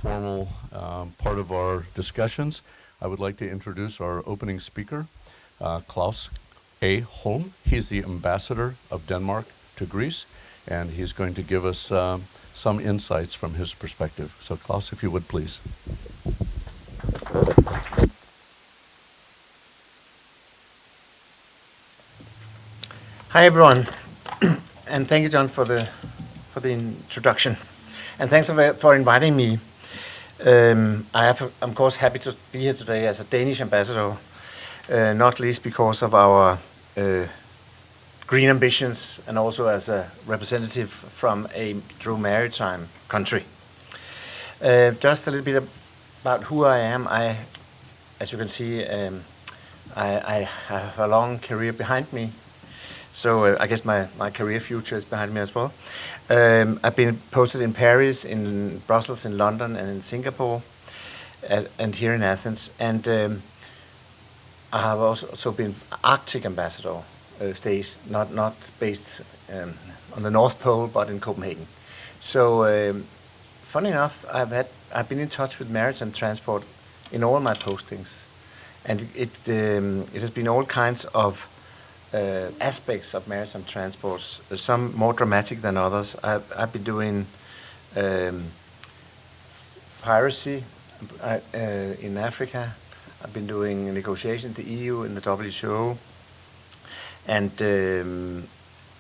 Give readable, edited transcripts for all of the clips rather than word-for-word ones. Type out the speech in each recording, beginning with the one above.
Formal part of our discussions, I would like to introduce our opening speaker, Klavs A. Holm. He's the ambassador of Denmark to Greece, and he's going to give us some insights from his perspective. So Klavs, if you would please. Hi everyone, and thank you, Jon, for the introduction, and thanks for inviting me. I am, of course, happy to be here today as a Danish ambassador, not least because of our green ambitions and also as a representative from a true maritime country. Just a little bit about who I am. As you can see, I have a long career behind me. So I guess my career future is behind me as well. I've been posted in Paris, in Brussels, in London, and in Singapore, and here in Athens. And I have also been Arctic ambassador, stays not based on the North Pole, but in Copenhagen. So funny enough, I've been in touch with maritime transport in all my postings, and it has been all kinds of aspects of maritime transports, some more dramatic than others. I've been doing piracy in Africa. I've been doing negotiations in the EU and the WTO, and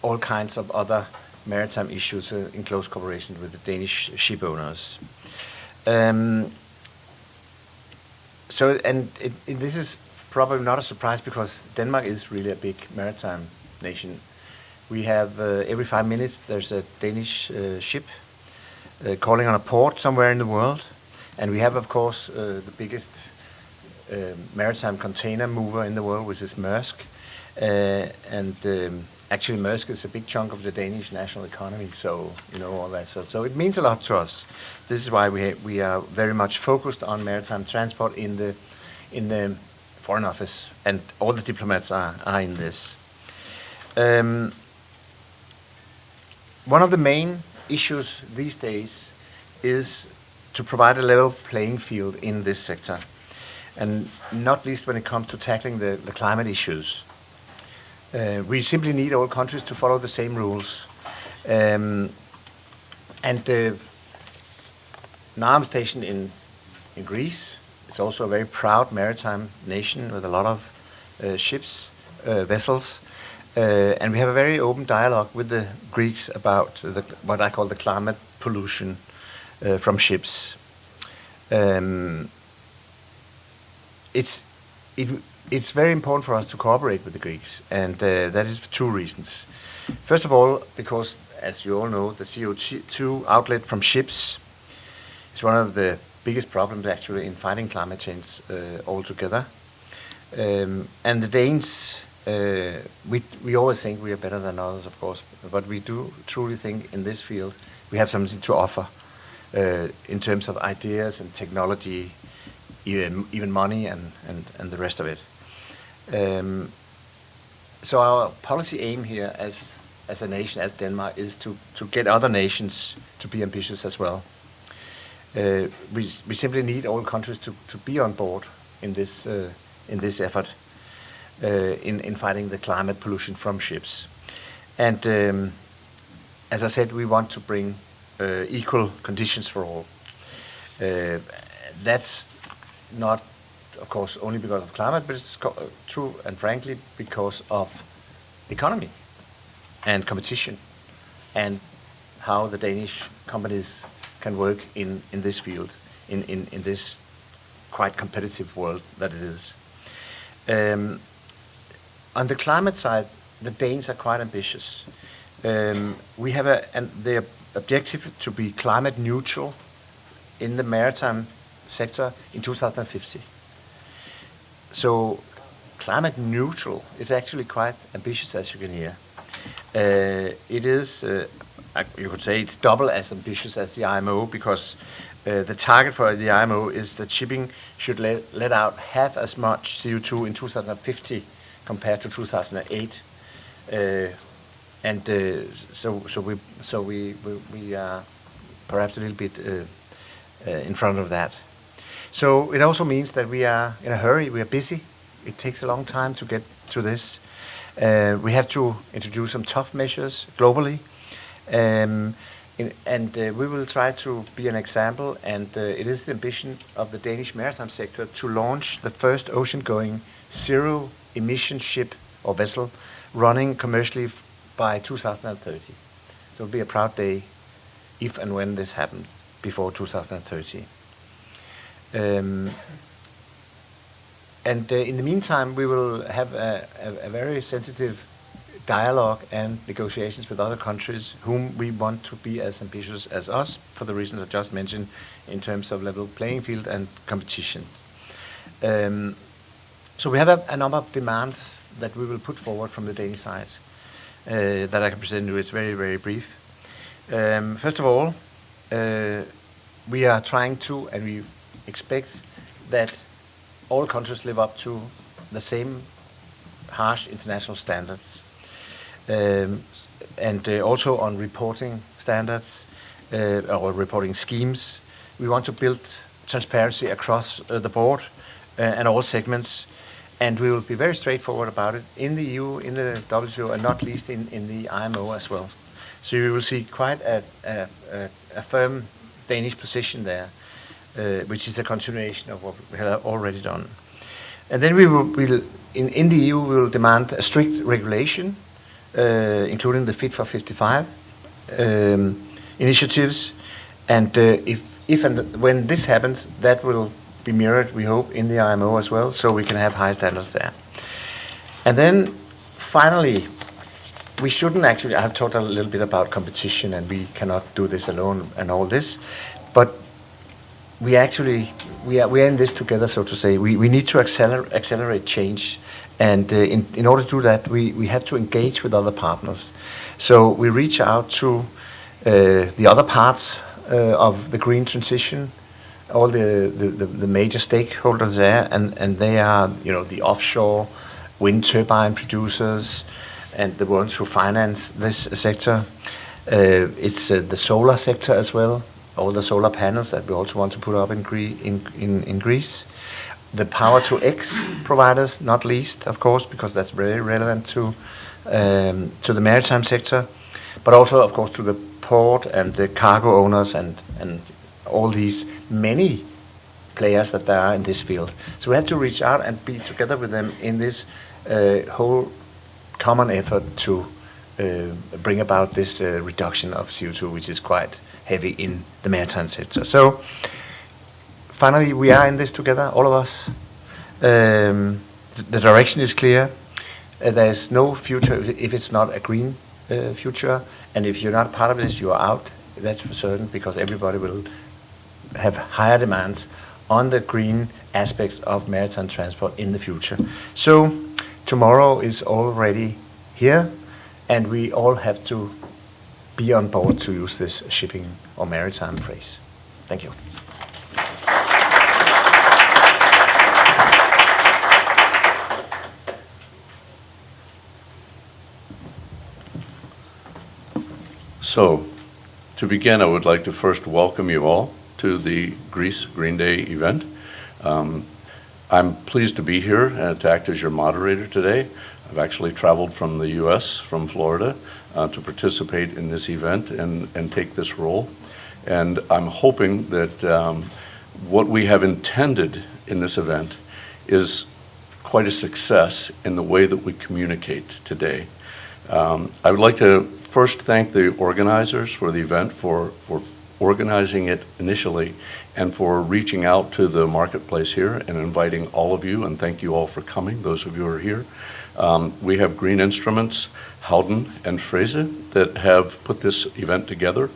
all kinds of other maritime issues in close cooperation with the Danish ship owners. This is probably not a surprise because Denmark is really a big maritime nation. We have every 5 minutes there's a Danish ship calling on a port somewhere in the world, and we have, of course, the biggest maritime container mover in the world, which is Maersk, actually Maersk is a big chunk of the Danish national economy, so you know all that. So it means a lot to us. This is why we are very much focused on maritime transport in the Foreign Office, and all the diplomats are in this. One of the main issues these days is to provide a level playing field in this sector, and not least when it comes to tackling the climate issues. We simply need all countries to follow the same rules. Now I'm stationed in Greece. It's also a very proud maritime nation with a lot of ships, vessels, and we have a very open dialogue with the Greeks about what I call the climate pollution from ships. It's very important for us to cooperate with the Greeks, and that is for two reasons. First of all, because, as you all know, the CO2 outlet from ships is one of the biggest problems actually in fighting climate change altogether. And the Danes, we always think we are better than others, of course, but we do truly think in this field we have something to offer in terms of ideas and technology, even money and the rest of it. So our policy aim here as a nation, as Denmark, is to get other nations to be ambitious as well. We simply need all countries to be on board in this effort in fighting the climate pollution from ships. And as I said, we want to bring equal conditions for all. That's not, of course, only because of climate, but it's true and frankly because of economy and competition and how the Danish companies can work in this field, in this quite competitive world that it is. On the climate side, the Danes are quite ambitious. We have the objective to be climate neutral in the maritime sector in 2050. So climate neutral is actually quite ambitious, as you can hear. It is, you could say it's double as ambitious as the IMO, because the target for the IMO is that shipping should let out half as much CO2 in 2050 compared to 2008. So we are perhaps a little bit in front of that. So it also means that we are in a hurry, we are busy. It takes a long time to get to this. We have to introduce some tough measures globally. We will try to be an example, and it is the ambition of the Danish maritime sector to launch the first ocean-going zero-emission ship or vessel running commercially by 2030. So it'll be a proud day if and when this happens before 2030. In the meantime, we will have a very sensitive dialogue and negotiations with other countries whom we want to be as ambitious as us, for the reasons I just mentioned, in terms of level playing field and competition. So we have a number of demands that we will put forward from the Danish side that I can present to you. It's very, very brief. First of all, we are trying to, and we expect that all countries live up to the same harsh international standards. Also on reporting standards or reporting schemes. We want to build transparency across the board and all segments, and we will be very straightforward about it in the EU, in the WTO, and not least in the IMO as well. So you will see quite a firm Danish position there, which is a continuation of what we have already done. And then in the EU we will demand a strict regulation, including the Fit for 55 initiatives, and if and when this happens, that will be mirrored, we hope, in the IMO as well, so we can have high standards there. And then finally, we shouldn't actually, I have talked a little bit about competition, and we cannot do this alone and all this, but we are in this together, so to say. We need to accelerate change, and in order to do that, we have to engage with other partners. So we reach out to the other parts of the green transition, all the major stakeholders there, and they are, the offshore wind turbine producers and the ones who finance this sector. It's the solar sector as well, all the solar panels that we also want to put up in Greece. The power to X providers, not least, of course, because that's very relevant to the maritime sector, but also, of course, to the port and the cargo owners and all these many players that there are in this field. So we have to reach out and be together with them in this whole common effort to bring about this reduction of CO2, which is quite heavy in the maritime sector. So finally, we are in this together, all of us. The direction is clear. There's no future if it's not a green future, and if you're not part of this, you are out. That's for certain, because everybody will have higher demands on the green aspects of maritime transport in the future. So tomorrow is already here, and we all have to be on board to use this shipping or maritime phrase. Thank you. So, to begin, I would like to first welcome you all to the Greece Green Day event. I'm pleased to be here to act as your moderator today. I've actually traveled from the U.S., from Florida, to participate in this event and take this role. And I'm hoping that what we have intended in this event is quite a success in the way that we communicate today. I would like to first thank the organizers for the event for organizing it initially and for reaching out to the marketplace here and inviting all of you, and thank you all for coming, those of you who are here. We have Green Instruments, Howden, and Fraser that have put this event together.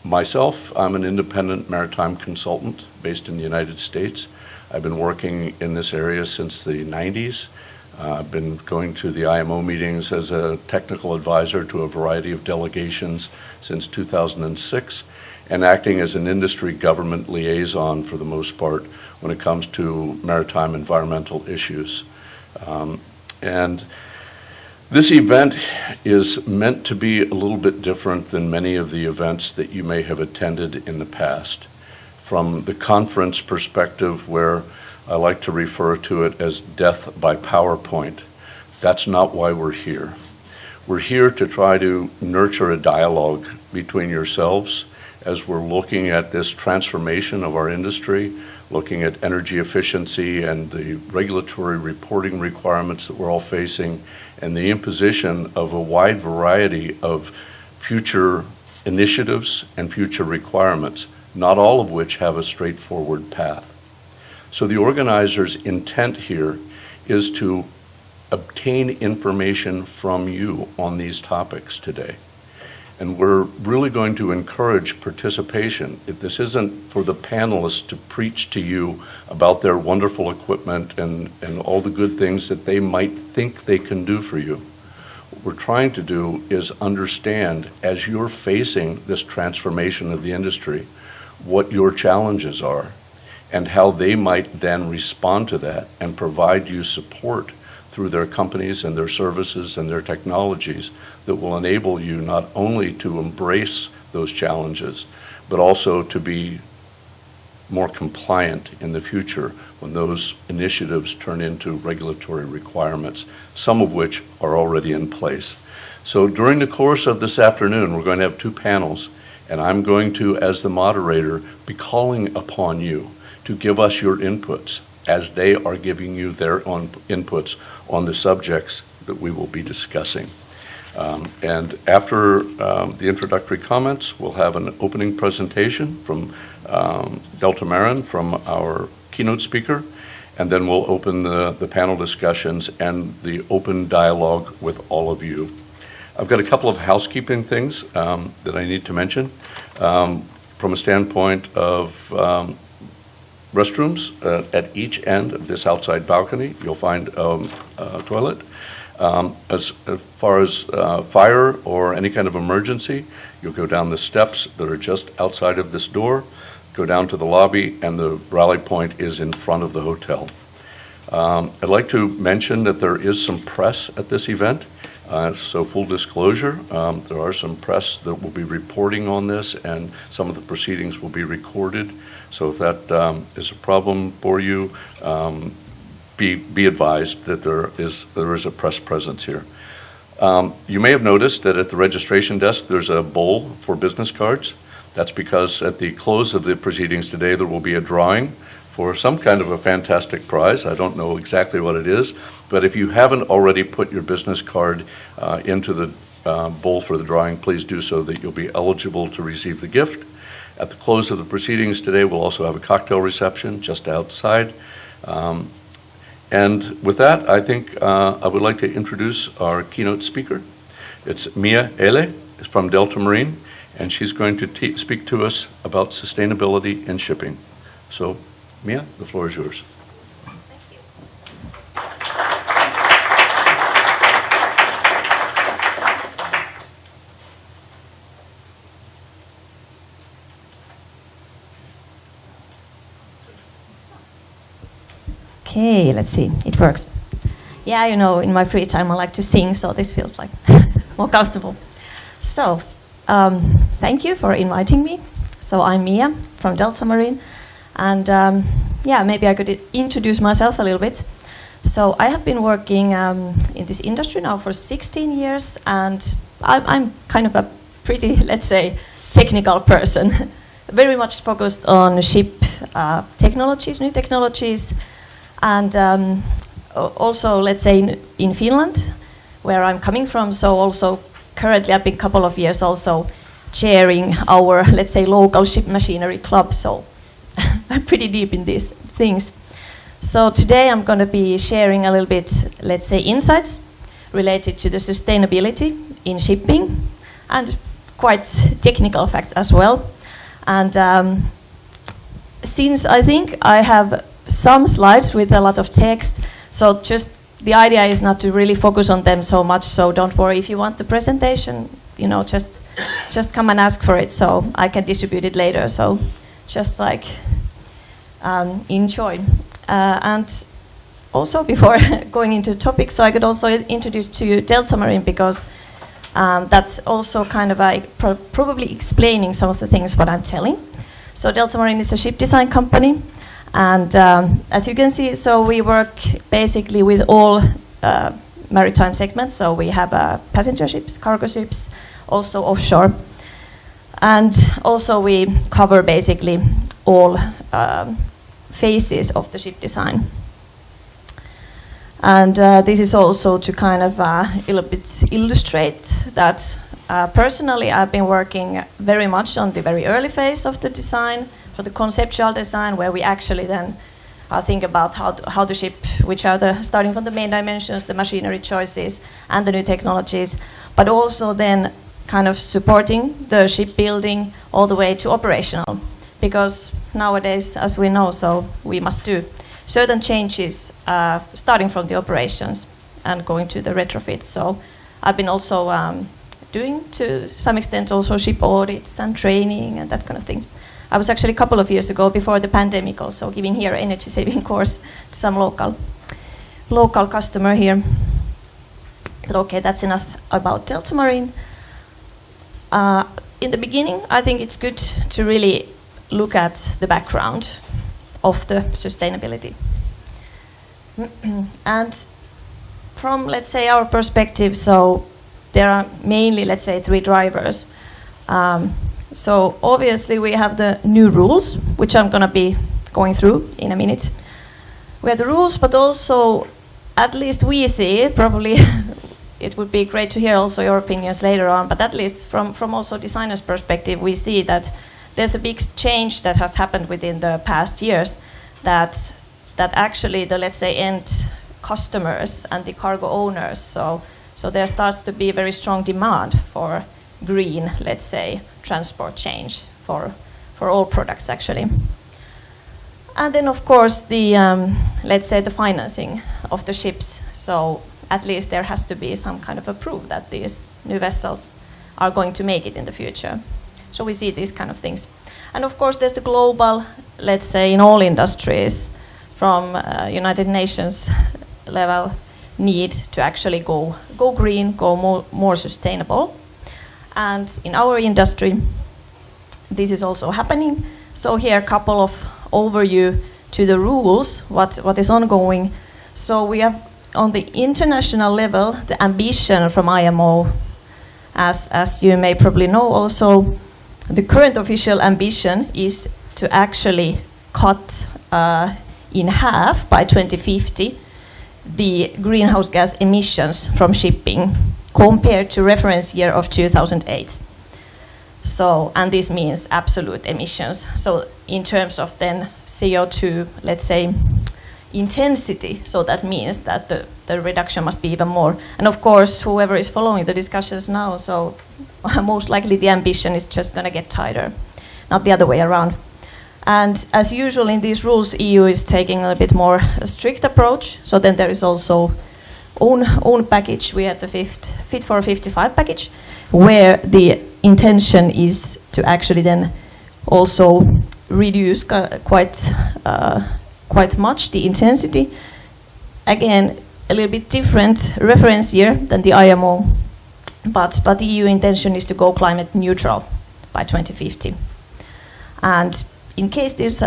Myself, I'm an independent maritime consultant based in the United States. I've been working in this area since the 90s. I've been going to the IMO meetings as a technical advisor to a variety of delegations since 2006, and acting as an industry government liaison for the most part when it comes to maritime environmental issues. And this event is meant to be a little bit different than many of the events that you may have attended in the past. From the conference perspective, where I like to refer to it as death by PowerPoint, that's not why we're here. We're here to try to nurture a dialogue between yourselves as we're looking at this transformation of our industry, looking at energy efficiency and the regulatory reporting requirements that we're all facing, and the imposition of a wide variety of future initiatives and future requirements, not all of which have a straightforward path. So the organizers' intent here is to obtain information from you on these topics today. And we're really going to encourage participation. This isn't for the panelists to preach to you about their wonderful equipment and all the good things that they might think they can do for you. What we're trying to do is understand, as you're facing this transformation of the industry, what your challenges are and how they might then respond to that and provide you support through their companies and their services and their technologies that will enable you not only to embrace those challenges, but also to be more compliant in the future when those initiatives turn into regulatory requirements, some of which are already in place. So during the course of this afternoon, we're going to have two panels, and I'm going to, as the moderator, be calling upon you to give us your inputs as they are giving you their own inputs on the subjects that we will be discussing. And after the introductory comments, we'll have an opening presentation from Deltamarin, from our keynote speaker, and then we'll open the panel discussions and the open dialogue with all of you. I've got a couple of housekeeping things that I need to mention. From a standpoint of restrooms, at each end of this outside balcony, you'll find a toilet. As far as fire or any kind of emergency, you'll go down the steps that are just outside of this door, go down to the lobby, and the rally point is in front of the hotel. I'd like to mention that there is some press at this event. So full disclosure, there are some press that will be reporting on this, and some of the proceedings will be recorded. So if that is a problem for you, be advised that there is a press presence here. You may have noticed that at the registration desk there's a bowl for business cards. That's because at the close of the proceedings today there will be a drawing for some kind of a fantastic prize. I don't know exactly what it is, but if you haven't already put your business card into the bowl for the drawing, please do so that you'll be eligible to receive the gift. At the close of the proceedings today, we'll also have a cocktail reception just outside. And with that, I think I would like to introduce our keynote speaker. It's Mia Elg from Deltamarin, and she's going to speak to us about sustainability in shipping. So, Mia, the floor is yours. Okay, let's see. It works. Yeah, you know, in my free time I like to sing, so this feels like more comfortable. So, thank you for inviting me. So I'm Mia from Deltamarin, and yeah, maybe I could introduce myself a little bit. So I have been working in this industry now for 16 years, and I'm kind of a pretty, let's say, technical person, very much focused on ship technologies, new technologies, and also, let's say, in Finland, where I'm coming from. So also currently I've been a couple of years also chairing our, let's say, local ship machinery club. So I'm pretty deep in these things. So today I'm going to be sharing a little bit, let's say, insights related to the sustainability in shipping and quite technical facts as well. And since I think I have some slides with a lot of text, so just the idea is not to really focus on them so much, so don't worry. If you want the presentation, you know, just come and ask for it, so I can distribute it later. So just like enjoy. And also before going into the topic, so I could also introduce to you Deltamarin, because that's also kind of probably explaining some of the things what I'm telling. So Deltamarin is a ship design company. And as you can see, so we work basically with all maritime segments. So we have passenger ships, cargo ships, also offshore. And also we cover basically all phases of the ship design. And this is also to kind of a little bit illustrate that personally I've been working very much on the very early phase of the design, for the conceptual design, where we actually then think about how the ship, which are starting from the main dimensions, the machinery choices, and the new technologies, but also then kind of supporting the shipbuilding all the way to operational. Because nowadays, as we know, so we must do certain changes starting from the operations and going to the retrofits. So I've been also doing to some extent also ship audits and training and that kind of things. I was actually a couple of years ago, before the pandemic, also giving here energy saving course to some local customer here. But okay, that's enough about Deltamarin. In the beginning, I think it's good to really look at the background of the sustainability. And from, let's say, our perspective, so there are mainly, let's say, three drivers. So obviously we have the new rules, which I'm going to be going through in a minute. We have the rules, but also, at least we see, probably it would be great to hear also your opinions later on, but at least from also designers' perspective, we see that there's a big change that has happened within the past years, that actually the, let's say, end customers and the cargo owners, so there starts to be a very strong demand for green, let's say, transport change for all products actually. And then of course the, let's say, the financing of the ships. So at least there has to be some kind of a proof that these new vessels are going to make it in the future. So we see these kind of things. And of course there's the global, let's say, in all industries, from United Nations level, need to actually go green, go more sustainable. And in our industry, this is also happening. So here a couple of overview to the rules, what is ongoing. So we have on the international level the ambition from IMO, as you may probably know also, the current official ambition is to actually cut in half by 2050 the greenhouse gas emissions from shipping compared to reference year of 2008. So, and this means absolute emissions. So in terms of then CO2, let's say, intensity, so that means that the reduction must be even more. And of course, whoever is following the discussions now, so most likely the ambition is just going to get tighter, not the other way around. And as usual in these rules, EU is taking a bit more strict approach. So then there is also own package. We have the Fit for 55 package, where the intention is to actually then also reduce quite much the intensity. Again, a little bit different reference year than the IMO but the EU intention is to go climate neutral by 2050. And in case this,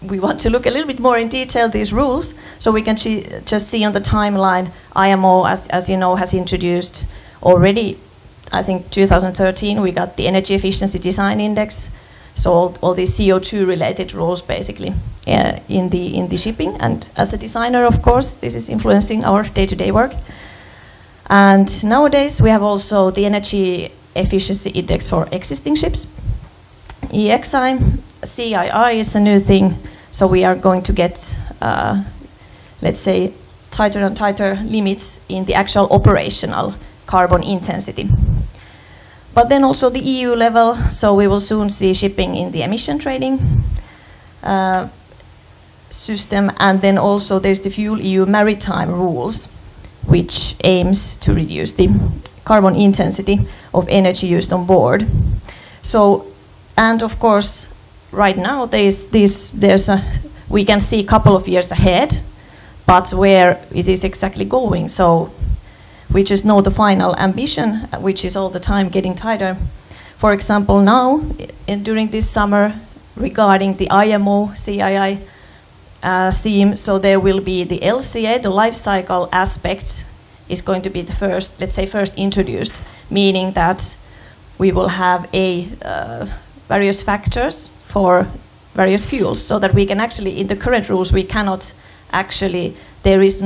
we want to look a little bit more in detail these rules, so we can just see on the timeline, IMO, as you know, has introduced already, I think 2013, we got the Energy Efficiency Design Index, so all these CO2 related rules basically in the shipping. And as a designer, of course, this is influencing our day-to-day work. And nowadays we have also the Energy Efficiency Index for existing ships. EEXI, CII is a new thing, so we are going to get, let's say, tighter and tighter limits in the actual operational carbon intensity. But then also the EU level, so we will soon see shipping in the emission trading system, and then also there's the Fuel EU maritime rules, which aims to reduce the carbon intensity of energy used on board. So, and of course, right now we can see a couple of years ahead, but where it is exactly going. So we just know the final ambition, which is all the time getting tighter. For example, now, during this summer, regarding the IMO CII theme, so there will be the LCA, the life cycle aspect, is going to be the first, let's say, first introduced, meaning that we will have various factors for various fuels, so that we can actually, in the current rules, we cannot actually, there is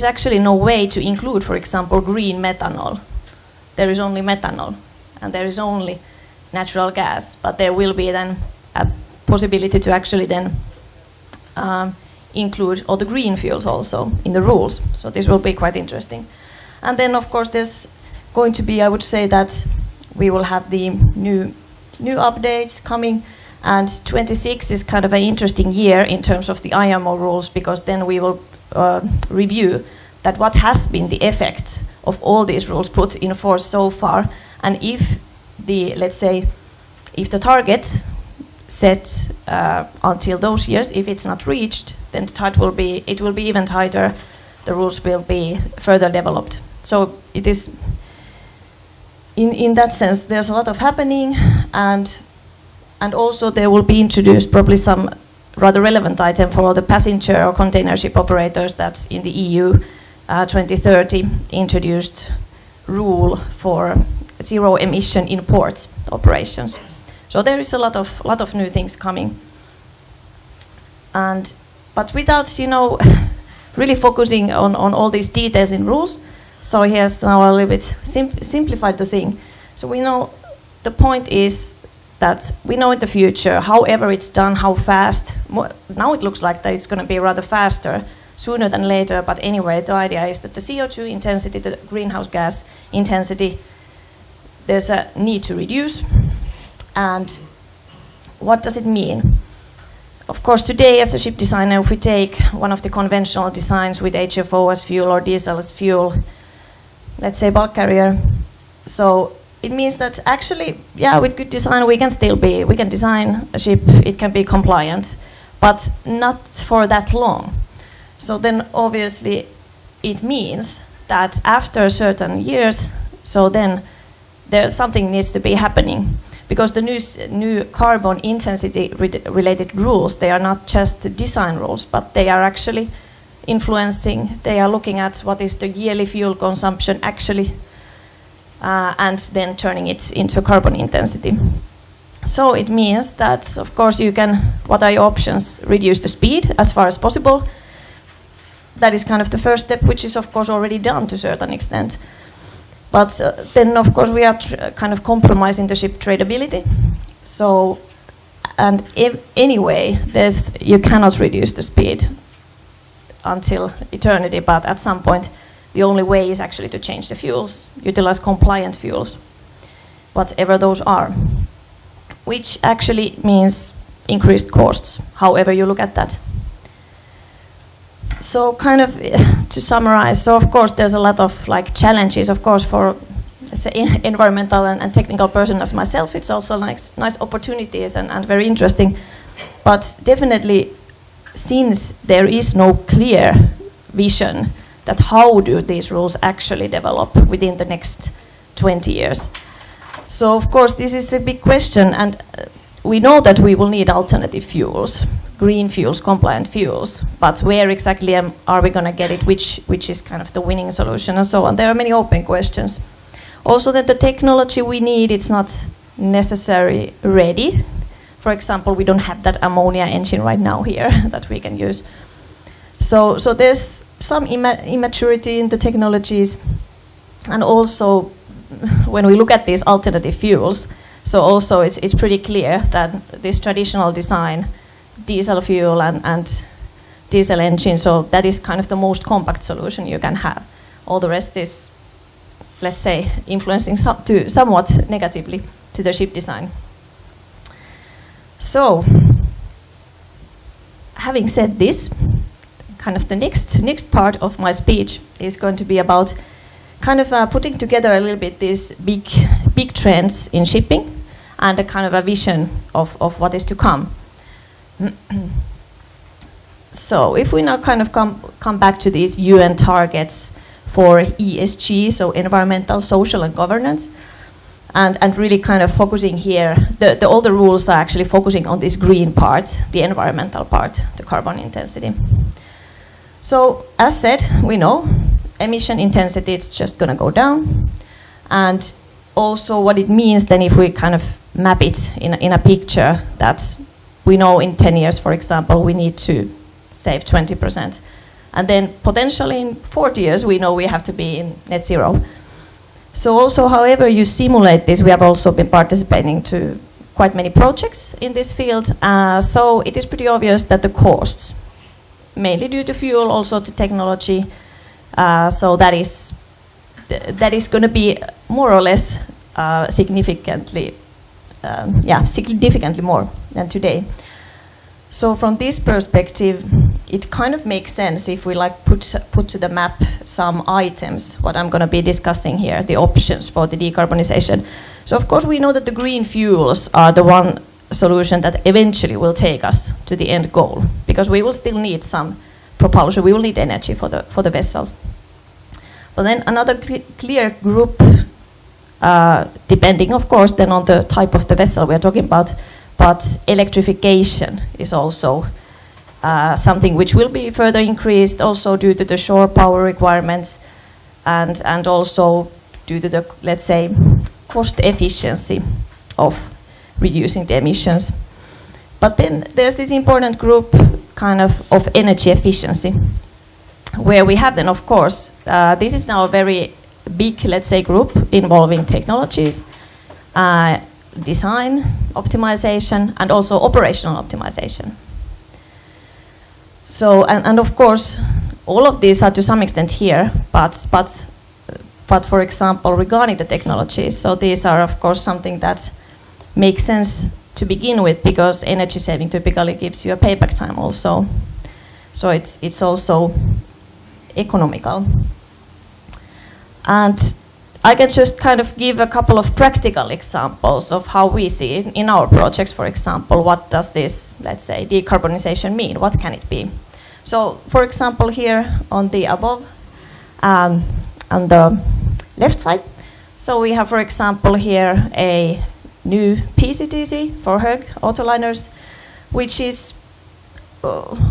actually no way to include, for example, green methanol. There is only methanol, and there is only natural gas, but there will be then a possibility to actually then include all the green fuels also in the rules. So this will be quite interesting. And then, of course, there's going to be, I would say that we will have the new updates coming, and 26 is kind of an interesting year in terms of the IMO rules, because then we will review that what has been the effect of all these rules put in force so far, and if the, let's say, if the target set until those years, if it's not reached, then it will be even tighter. The rules will be further developed. So it is, in that sense, there's a lot of happening, and also there will be introduced probably some rather relevant item for the passenger or container ship operators. That's in the EU 2030 introduced rule for zero emission in port operations. So there is a lot of new things coming, but without really focusing on all these details in rules. So here's now a little bit simplified the thing. So we know the point is that we know in the future, however it's done, how fast. Now it looks like that it's going to be rather faster, sooner than later. But anyway, the idea is that the CO2 intensity, the greenhouse gas intensity, there's a need to reduce. And what does it mean? Of course, today as a ship designer, if we take one of the conventional designs with HFO as fuel or diesel as fuel, let's say bulk carrier, so it means that actually, yeah, with good design we can design a ship, it can be compliant, but not for that long. So then obviously it means that after certain years, so then something needs to be happening. Because the new carbon intensity related rules, they are not just design rules, but they are actually influencing, they are looking at what is the yearly fuel consumption actually, and then turning it into carbon intensity. So it means that, of course, what are your options? Reduce the speed as far as possible. That is kind of the first step, which is, of course, already done to a certain extent. But then, of course, we are kind of compromising the ship tradability. So, and anyway, you cannot reduce the speed until eternity, but at some point, the only way is actually to change the fuels, utilize compliant fuels, whatever those are, which actually means increased costs, however you look at that. So kind of to summarize, so of course there's a lot of challenges, of course, for, let's say, environmental and technical person as myself. It's also nice opportunities and very interesting. But definitely, since there is no clear vision that how do these rules actually develop within the next 20 years. So of course this is a big question, and we know that we will need alternative fuels, green fuels, compliant fuels, but where exactly are we going to get it, which is kind of the winning solution, and so on. There are many open questions. Also that the technology we need, it's not necessarily ready. For example, we don't have that ammonia engine right now here that we can use. So there's some immaturity in the technologies, and also when we look at these alternative fuels, so also it's pretty clear that this traditional design, diesel fuel and diesel engine, so that is kind of the most compact solution you can have. All the rest is, let's say, influencing somewhat negatively to the ship design. So, having said this, kind of the next part of my speech is going to be about kind of putting together a little bit these big trends in shipping and a kind of a vision of what is to come. So if we now kind of come back to these UN targets for ESG, so environmental, social and governance, and really kind of focusing here, all the rules are actually focusing on this green part, the environmental part, the carbon intensity. So as said, we know emission intensity, it's just going to go down. And also what it means then if we kind of map it in a picture, that we know in 10 years, for example, we need to save 20%. And then potentially in 40 years, we know we have to be in net zero. So also, however you simulate this, we have also been participating to quite many projects in this field. So it is pretty obvious that the costs, mainly due to fuel, also to technology, so that is going to be more or less significantly more than today. So from this perspective, it kind of makes sense if we like put to the map some items, what I'm going to be discussing here, the options for the decarbonization. So of course we know that the green fuels are the one solution that eventually will take us to the end goal, because we will still need some propulsion, we will need energy for the vessels. But then another clear group, depending of course then on the type of the vessel we are talking about, but electrification is also something which will be further increased also due to the shore power requirements and also due to the, let's say, cost efficiency of reducing the emissions. But then there's this important group kind of energy efficiency, where we have then, of course, this is now a very big, let's say, group involving technologies, design, optimization, and also operational optimization. So, and of course, all of these are to some extent here, but for example, regarding the technologies, so these are of course something that makes sense to begin with, because energy saving typically gives you a payback time also. So it's also economical. And I can just kind of give a couple of practical examples of how we see it in our projects, for example. What does this, let's say, decarbonization mean? What can it be? So, for example, here on the above, on the left side, so we have, for example, here a new PCTC for Höegh autoliners, which is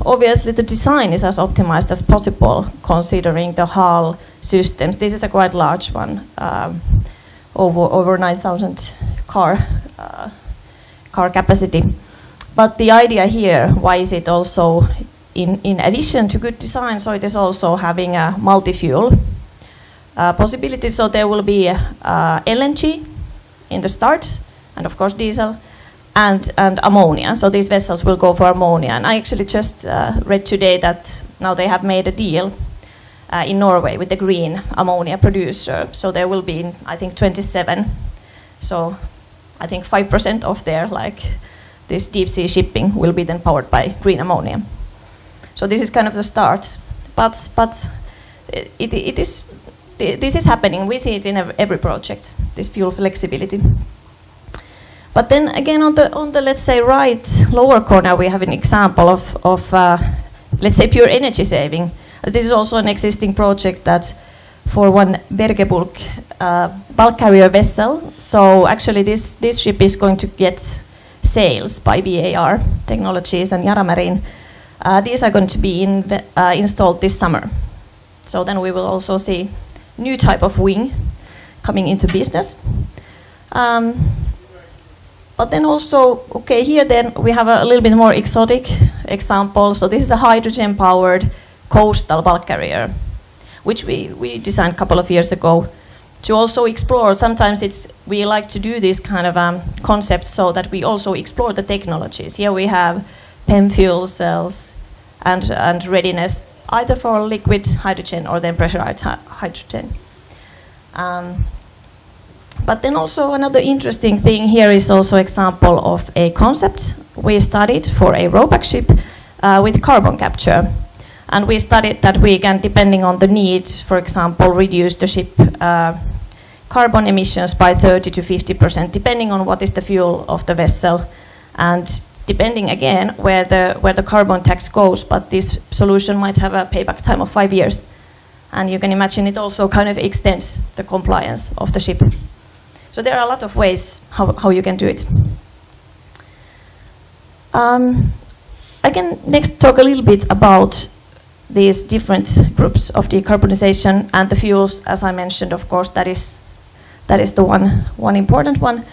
obviously the design is as optimized as possible considering the hull systems. This is a quite large one, over 9,000 car capacity. But the idea here, why is it also in addition to good design, so it is also having a multi-fuel possibility. So there will be LNG in the start, and of course diesel, and ammonia. So these vessels will go for ammonia. And I actually just read today that now they have made a deal in Norway with the green ammonia producer. So there will be, I think, 27. So I think 5% of their this deep sea shipping will be then powered by green ammonia. So this is kind of the start. But this is happening. We see it in every project, this fuel flexibility. But then again, on the let's say right lower corner, we have an example of let's say pure energy saving. This is also an existing project that for one Bergebulk bulk carrier vessel. So actually this ship is going to get sails by BAR Technologies and Deltamarin. These are going to be installed this summer. So then we will also see new type of wing coming into business. But then also, okay, here then we have a little bit more exotic example. So this is a hydrogen-powered coastal bulk carrier, which we designed a couple of years ago to also explore. Sometimes we like to do this kind of concepts so that we also explore the technologies. Here we have PEM fuel cells and readiness either for liquid hydrogen or then pressurized hydrogen. But then also another interesting thing here is also example of a concept we studied for a rowback ship with carbon capture. And we studied that we can, depending on the need, for example, reduce the ship carbon emissions by 30 to 50%, depending on what is the fuel of the vessel. And depending again where the carbon tax goes, but this solution might have a payback time of 5 years. And you can imagine it also kind of extends the compliance of the ship. So there are a lot of ways how you can do it. I can next talk a little bit about these different groups of decarbonization and the fuels. As I mentioned, of course, that is the one important one.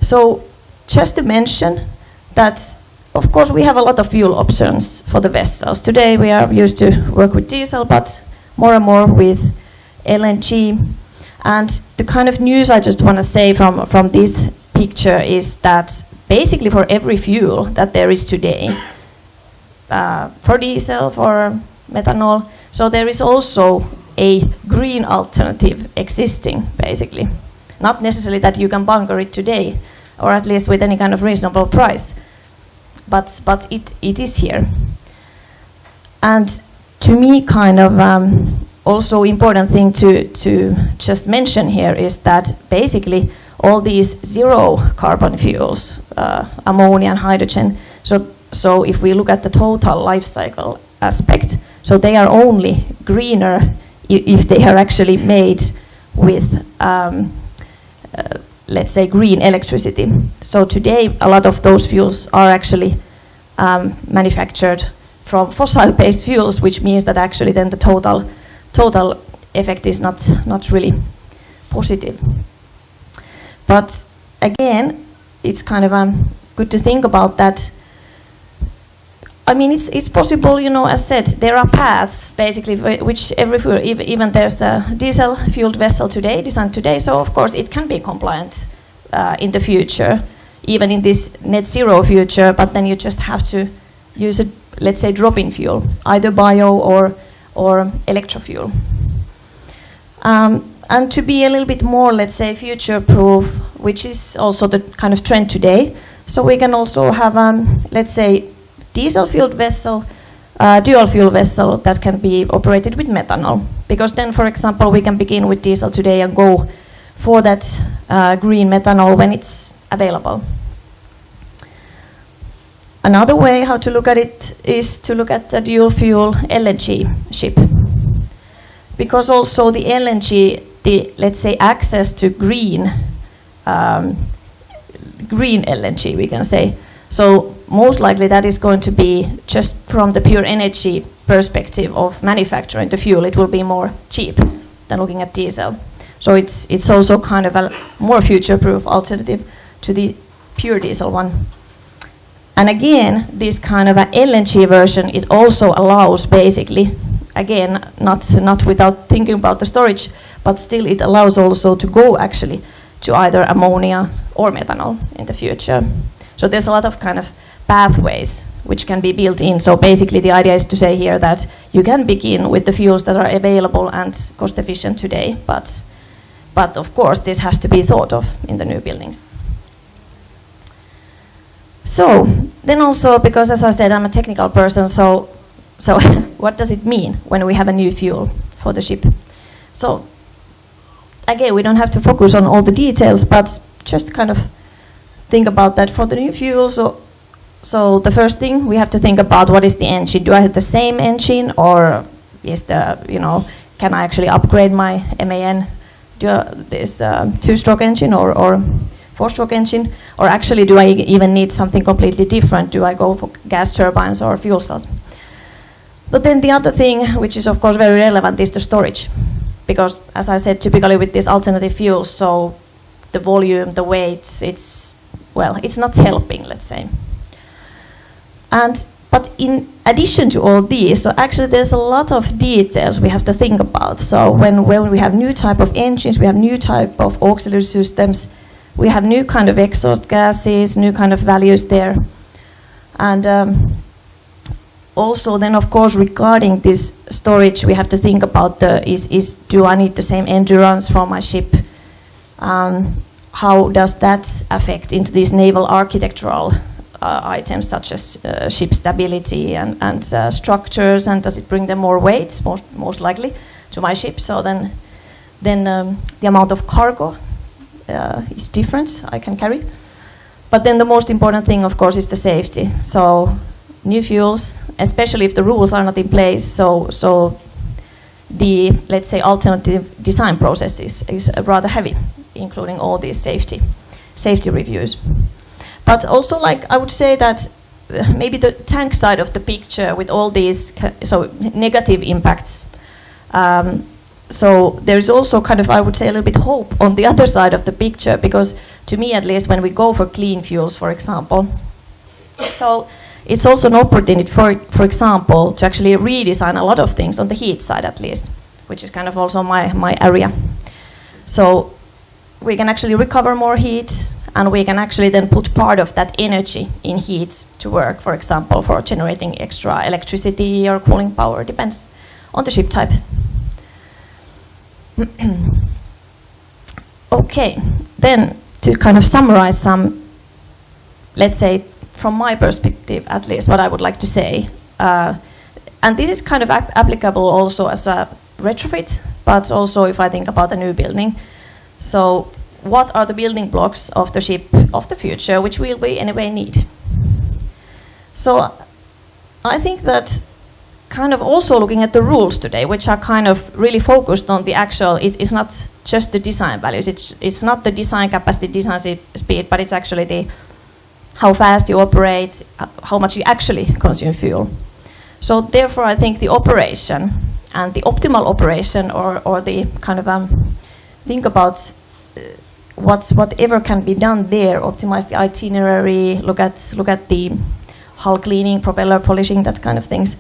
So just to mention that, of course, we have a lot of fuel options for the vessels. Today we are used to work with diesel, but more and more with LNG. And the kind of news I just want to say from this picture is that basically for every fuel that there is today, for diesel, for methanol, so there is also a green alternative existing, basically. Not necessarily that you can bunker it today, or at least with any kind of reasonable price, but it is here. And to me, kind of also important thing to just mention here is that basically all these zero carbon fuels, ammonia and hydrogen, so if we look at the total life cycle aspect, so they are only greener if they are actually made with, let's say, green electricity. So today a lot of those fuels are actually manufactured from fossil-based fuels, which means that actually then the total effect is not really positive. But again, it's kind of good to think about that. I mean, it's possible, as said, there are paths basically which every fuel, even there's a diesel-fueled vessel today, designed today, so of course it can be compliant in the future, even in this net zero future, but then you just have to use a, let's say, drop-in fuel, either bio or electrofuel. And to be a little bit more, let's say, future-proof, which is also the kind of trend today, so we can also have, let's say, diesel-fueled vessel, dual-fuel vessel that can be operated with methanol. Because then, for example, we can begin with diesel today and go for that green methanol when it's available. Another way how to look at it is to look at the dual-fuel LNG ship. Because also the LNG, let's say, access to green LNG, we can say. So most likely that is going to be just from the pure energy perspective of manufacturing the fuel, it will be more cheap than looking at diesel. So it's also kind of a more future-proof alternative to the pure diesel one. And again, this kind of an LNG version, it also allows basically, again, not without thinking about the storage, but still it allows also to go actually to either ammonia or methanol in the future. So there's a lot of kind of pathways which can be built in. So basically the idea is to say here that you can begin with the fuels that are available and cost efficient today, but of course this has to be thought of in the new buildings. So then also, because as I said, I'm a technical person, so what does it mean when we have a new fuel for the ship? So again, we don't have to focus on all the details, but just kind of think about that for the new fuel. So the first thing we have to think about, what is the engine? Do I have the same engine, or is the, can I actually upgrade my MAN to this 2-stroke engine or 4-stroke engine, or actually do I even need something completely different? Do I go for gas turbines or fuel cells? But then the other thing, which is of course very relevant, is the storage. Because as I said, typically with these alternative fuels, so the volume, the weight, it's not helping, let's say. But in addition to all these, so actually there's a lot of details we have to think about. So when we have new type of engines, we have new type of auxiliary systems, we have new kind of exhaust gases, new kind of values there. And also then of course regarding this storage, we have to think about do I need the same endurance for my ship? How does that affect into these naval architectural items such as ship stability and structures, and does it bring them more weight, most likely, to my ship? So then the amount of cargo is different I can carry. But then the most important thing, of course, is the safety. So new fuels, especially if the rules are not in place, so the, let's say, alternative design process is rather heavy, including all these safety reviews. But also, like, I would say that maybe the tank side of the picture with all these negative impacts. So there is also kind of, I would say, a little bit hope on the other side of the picture, because to me at least, when we go for clean fuels, for example, so it's also an opportunity, for example, to actually redesign a lot of things on the heat side at least, which is kind of also my area. So we can actually recover more heat, and we can actually then put part of that energy in heat to work, for example, for generating extra electricity or cooling power, depends on the ship type. Okay, then to kind of summarize some, let's say, from my perspective at least, what I would like to say, and this is kind of applicable also as a retrofit, but also if I think about a new building. So what are the building blocks of the ship of the future, which will we anyway need? So I think that kind of also looking at the rules today, which are kind of really focused on the actual, it's not just the design values, it's not the design capacity, design speed, but it's actually the how fast you operate, how much you actually consume fuel. So therefore I think the operation and the optimal operation, or the kind of think about whatever can be done there, optimize the itinerary, look at the hull cleaning, propeller polishing, that kind of things.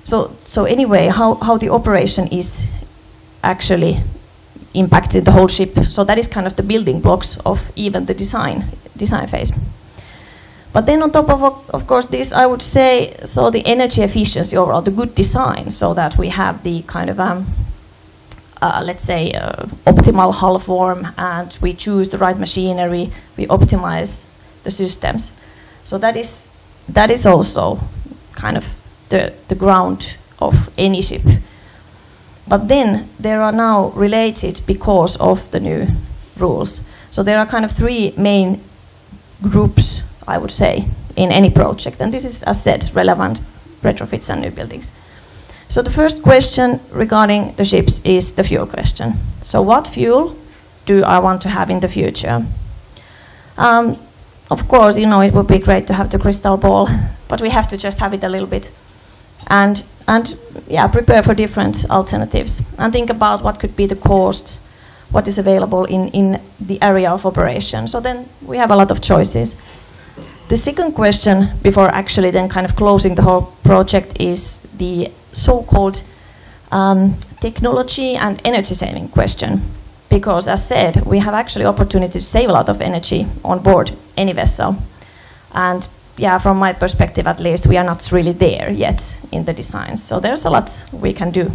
So anyway, how the operation is actually impacting the whole ship. So that is kind of the building blocks of even the design phase. But then on top of course this, I would say, so the energy efficiency overall, the good design, so that we have the kind of let's say optimal hull form, and we choose the right machinery, we optimize the systems. So that is also kind of the ground of any ship. But then there are now related, because of the new rules. So there are kind of 3 main groups, I would say, in any project. And this is, as said, relevant retrofits and new buildings. So the first question regarding the ships is the fuel question. So what fuel do I want to have in the future? Of course, it would be great to have the crystal ball, but we have to just have it a little bit. And prepare for different alternatives. And think about what could be the cost, what is available in the area of operation. So then we have a lot of choices. The second question, before actually then kind of closing the whole project, is the so-called technology and energy saving question. Because as said, we have actually opportunity to save a lot of energy on board any vessel. And from my perspective at least, we are not really there yet in the designs. So there's a lot we can do.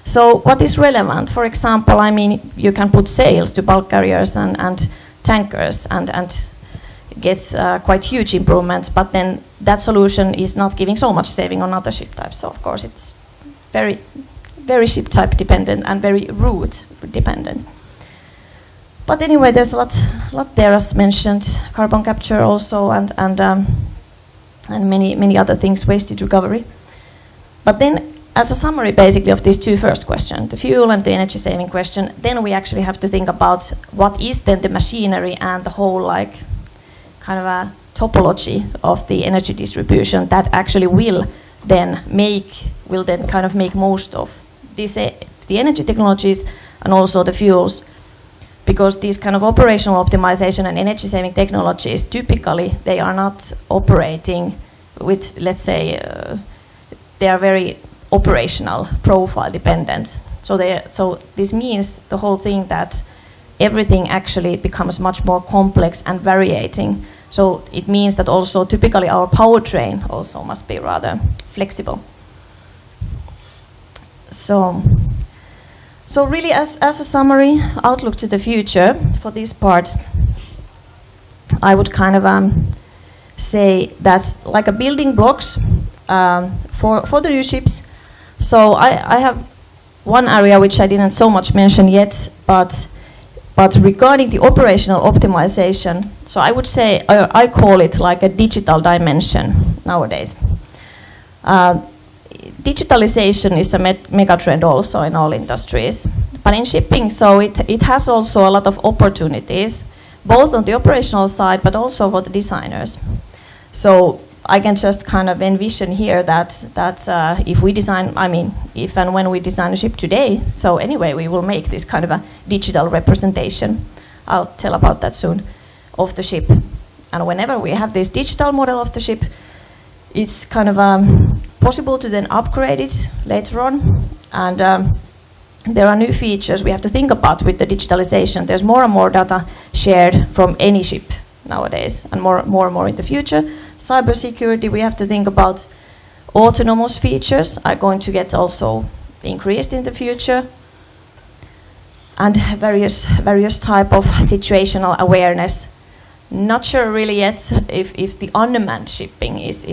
So what is relevant? For example, you can put sails to bulk carriers and tankers and gets quite huge improvements, but then that solution is not giving so much saving on other ship types. So of course it's very, very ship type dependent and very route dependent. But anyway, there's a lot there, as mentioned, carbon capture also, and many other things, wasted recovery. But then as a summary basically of these two first questions, the fuel and the energy saving question, then we actually have to think about what is then the machinery and the whole like kind of a topology of the energy distribution that actually will then kind of make most of this, the energy technologies and also the fuels, because these kind of operational optimization and energy saving technologies typically they are not operating with, let's say, they are very operational profile dependent. So this means the whole thing that everything actually becomes much more complex and variating. So it means that also typically our powertrain also must be rather flexible. So really as a summary, outlook to the future for this part, I would kind of say that like a building blocks for the new ships. So I have one area which I didn't so much mention yet, but regarding the operational optimization, so I would say I call it like a digital dimension nowadays. Digitalization is a mega trend also in all industries, but in shipping, so it has also a lot of opportunities, both on the operational side, but also for the designers. So I can just kind of envision here that if we design, if and when we design a ship today, so anyway, we will make this kind of a digital representation. I'll tell about that soon, of the ship. And whenever we have this digital model of the ship, it's kind of possible to then upgrade it later on. And there are new features we have to think about with the digitalization. There's more and more data shared from any ship nowadays, and more and more in the future. Cybersecurity, we have to think about. Autonomous features are going to get also increased in the future, and various type of situational awareness. Not sure really yet if the unmanned shipping is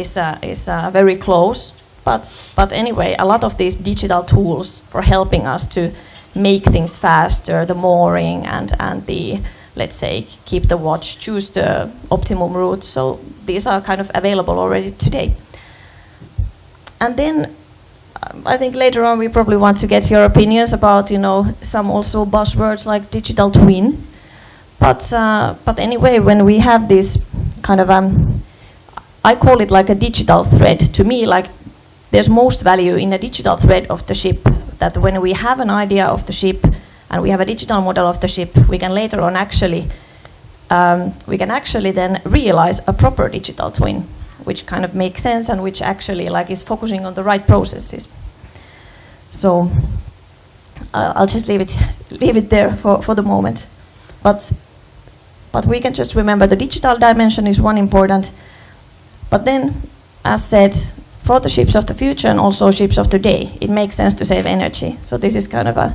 very close, but anyway, a lot of these digital tools for helping us to make things faster, the mooring and the, let's say, keep the watch, choose the optimum route. So these are kind of available already today. And then I think later on we probably want to get your opinions about, some also buzzwords like digital twin. But anyway, when we have this kind of, I call it like a digital thread. To me, like there's most value in a digital thread of the ship, that when we have an idea of the ship and we have a digital model of the ship, we can later on actually then realize a proper digital twin, which kind of makes sense and which actually like is focusing on the right processes. So I'll just leave it there for the moment. But we can just remember the digital dimension is one important. But then, as said, for the ships of the future and also ships of today, it makes sense to save energy. So this is kind of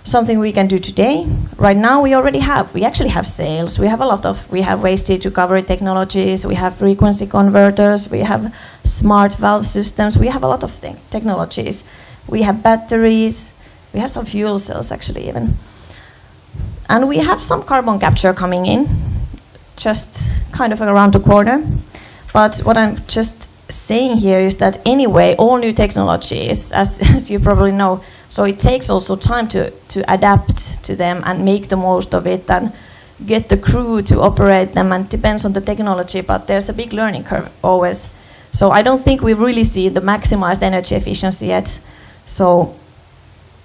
something we can do today. Right now we actually have sails. We have waste heat recovery technologies, we have frequency converters, we have smart valve systems, we have a lot of technologies. We have batteries, we have some fuel cells actually even. And we have some carbon capture coming in, just kind of around the corner. But what I'm just saying here is that anyway, all new technologies, as you probably know, so it takes also time to adapt to them and make the most of it and get the crew to operate them, and depends on the technology, but there's a big learning curve always. So I don't think we really see the maximized energy efficiency yet. So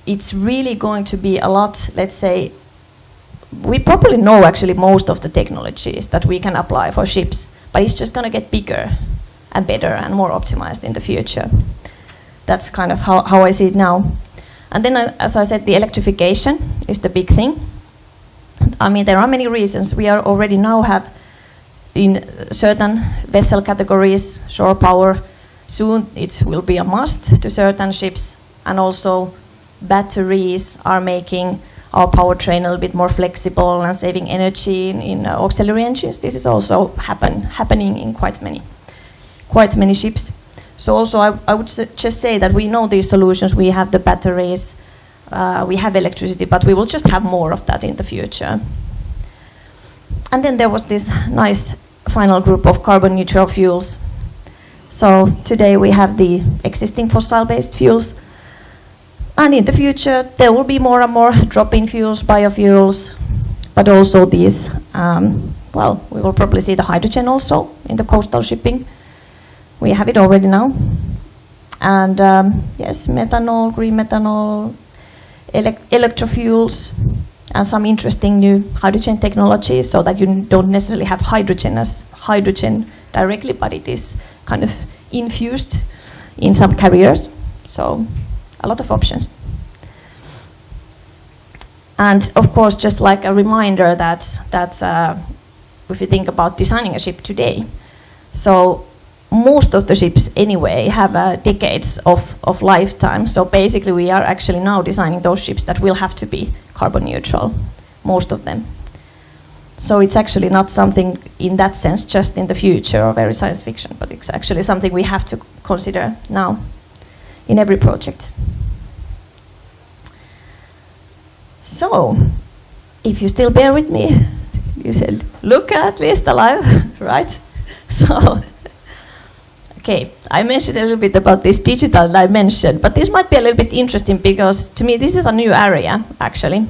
it's really going to be a lot, let's say, we probably know actually most of the technologies that we can apply for ships, but it's just going to get bigger and better and more optimized in the future. That's kind of how I see it now. And then, as I said, the electrification is the big thing. There are many reasons. We are already now have in certain vessel categories, shore power. Soon it will be a must to certain ships, and also batteries are making our powertrain a little bit more flexible and saving energy in auxiliary engines. This is also happening in quite many ships. So also I would just say that we know these solutions. We have the batteries, we have electricity, but we will just have more of that in the future. And then there was this nice final group of carbon neutral fuels. So today we have the existing fossil-based fuels, and in the future there will be more and more drop-in fuels, biofuels, but also these, we will probably see the hydrogen also in the coastal shipping. We have it already now. And yes, methanol, green methanol, electrofuels, and some interesting new hydrogen technologies, so that you don't necessarily have hydrogen as hydrogen directly, but it is kind of infused in some carriers. So a lot of options. And of course, just like a reminder that if you think about designing a ship today, so most of the ships anyway have decades of lifetime. So basically we are actually now designing those ships that will have to be carbon neutral, most of them. So it's actually not something in that sense just in the future or very science fiction, but it's actually something we have to consider now in every project. So, if you still bear with me, you said Luca at least alive, right? So, okay, I mentioned a little bit about this digital dimension, but this might be a little bit interesting because to me this is a new area actually.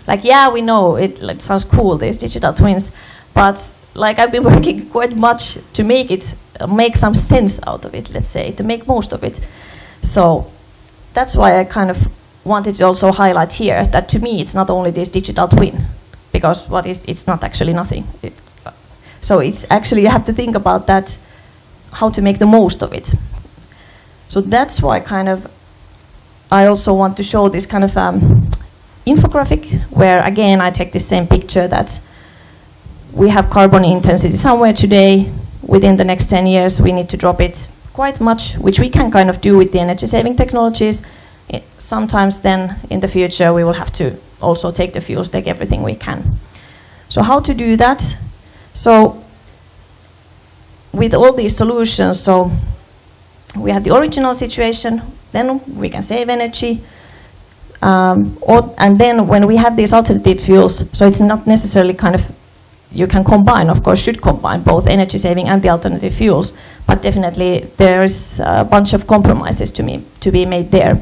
Like, yeah, we know it sounds cool, these digital twins, but like I've been working quite much to make some sense out of it, let's say, to make most of it. So that's why I kind of wanted to also highlight here that to me it's not only this digital twin, because it's not actually nothing. So it's actually, you have to think about that, how to make the most of it. So that's why I also want to show this kind of infographic, where again I take the same picture that we have carbon intensity somewhere today. Within the next 10 years we need to drop it quite much, which we can kind of do with the energy saving technologies. Sometimes then in the future we will have to also take the fuels, take everything we can. So how to do that? So with all these solutions, so we have the original situation, then we can save energy, and then when we have these alternative fuels, so it's not necessarily you can combine, of course should combine both energy saving and the alternative fuels, but definitely there's a bunch of compromises to be made there.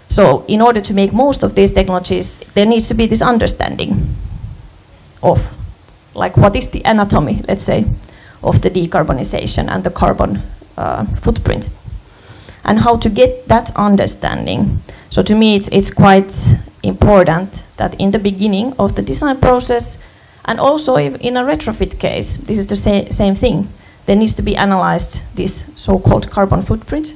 So in order to make most of these technologies, there needs to be this understanding of like what is the anatomy, let's say, of the decarbonization and the carbon footprint, and how to get that understanding. So to me it's quite important that in the beginning of the design process, and also if in a retrofit case, this is the same thing, there needs to be analyzed this so-called carbon footprint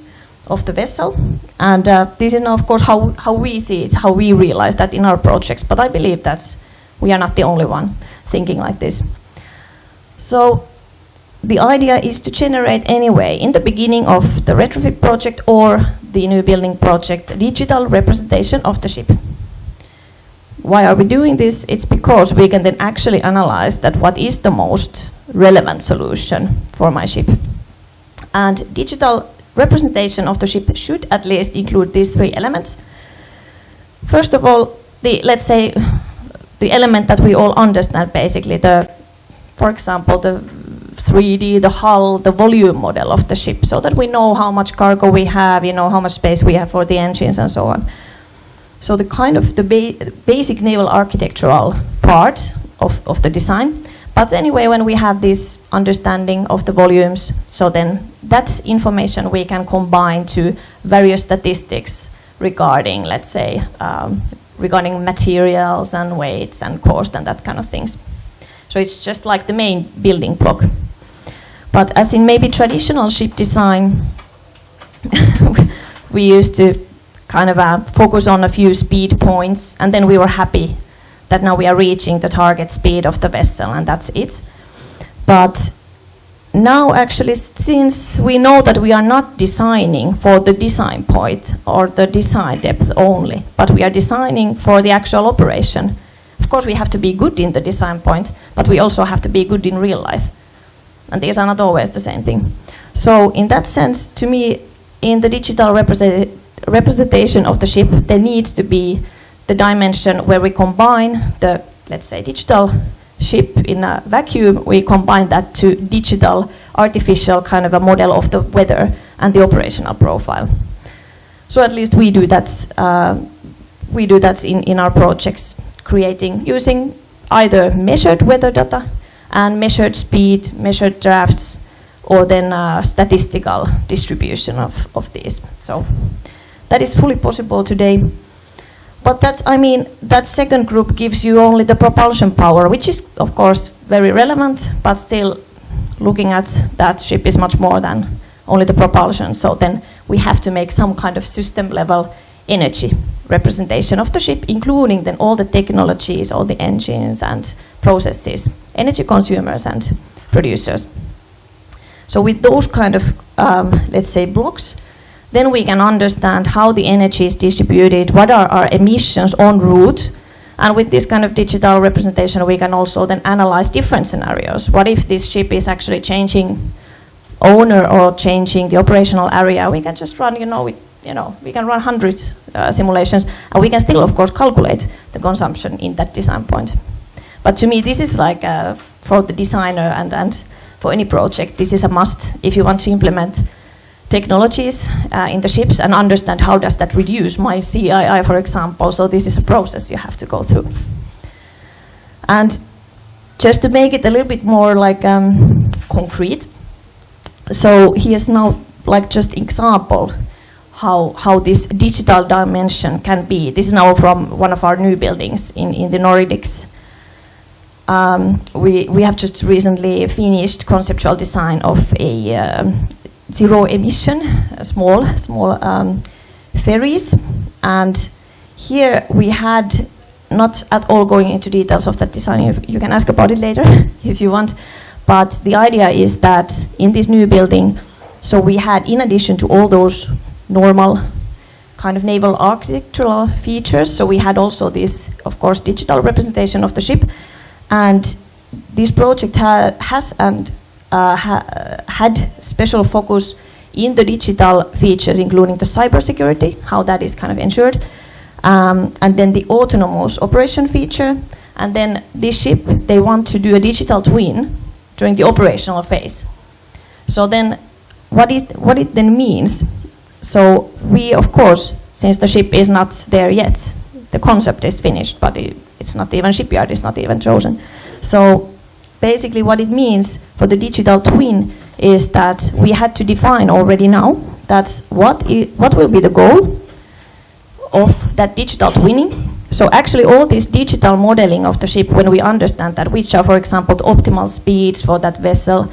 of the vessel. And this is now of course how we see it, how we realize that in our projects, but I believe that we are not the only one thinking like this. So the idea is to generate anyway, in the beginning of the retrofit project or the new building project, a digital representation of the ship. Why are we doing this? It's because we can then actually analyze that what is the most relevant solution for my ship. And digital representation of the ship should at least include these three elements. First of all, let's say the element that we all understand basically, for example, the 3D, the hull, the volume model of the ship, so that we know how much cargo we have, how much space we have for the engines and so on. So the kind of the basic naval architectural part of the design. But anyway, when we have this understanding of the volumes, so then that information we can combine to various statistics regarding, let's say, regarding materials and weights and cost and that kind of things. So it's just like the main building block. But as in maybe traditional ship design, we used to focus on a few speed points, and then we were happy that now we are reaching the target speed of the vessel, and that's it. But now actually, since we know that we are not designing for the design point or the design depth only, but we are designing for the actual operation. Of course we have to be good in the design point, but we also have to be good in real life. And these are not always the same thing. So in that sense, to me, in the digital representation of the ship, there needs to be the dimension where we combine the, let's say, digital ship in a vacuum, we combine that to digital artificial kind of a model of the weather and the operational profile. So at least we do that. We do that in our projects, using either measured weather data and measured speed, measured drafts, or then statistical distribution of these. So that is fully possible today. But that second group gives you only the propulsion power, which is of course very relevant, but still looking at that ship is much more than only the propulsion. So then we have to make some kind of system level energy representation of the ship, including then all the technologies, all the engines and processes, energy consumers and producers. So with those kind of, let's say, blocks, then we can understand how the energy is distributed, what are our emissions en route, and with this kind of digital representation, we can also then analyze different scenarios. What if this ship is actually changing owner or changing the operational area? We can just run, we can run 100 simulations, and we can still, of course, calculate the consumption in that design point. But to me, this is like for the designer and for any project, this is a must if you want to implement technologies in the ships and understand how does that reduce my CII, for example. So this is a process you have to go through. And just to make it a little bit more like concrete, so here's now like just example how this digital dimension can be. This is now from one of our new buildings in the Nordics. We have just recently finished conceptual design of a zero emission, small ferries, and here we had, not at all going into details of that design, you can ask about it later if you want, but the idea is that in this new building, so we had, in addition to all those normal kind of naval architectural features, so we had also this, of course, digital representation of the ship, and this project has had special focus in the digital features, including the cybersecurity, how that is kind of ensured, and then the autonomous operation feature, and then this ship, they want to do a digital twin during the operational phase. So then what it then means, so we, of course, since the ship is not there yet, the concept is finished, but it's not even shipyard, it's not even chosen. So basically what it means for the digital twin is that we had to define already now that's what will be the goal of that digital twinning. So actually all this digital modeling of the ship, when we understand that which are, for example, the optimal speeds for that vessel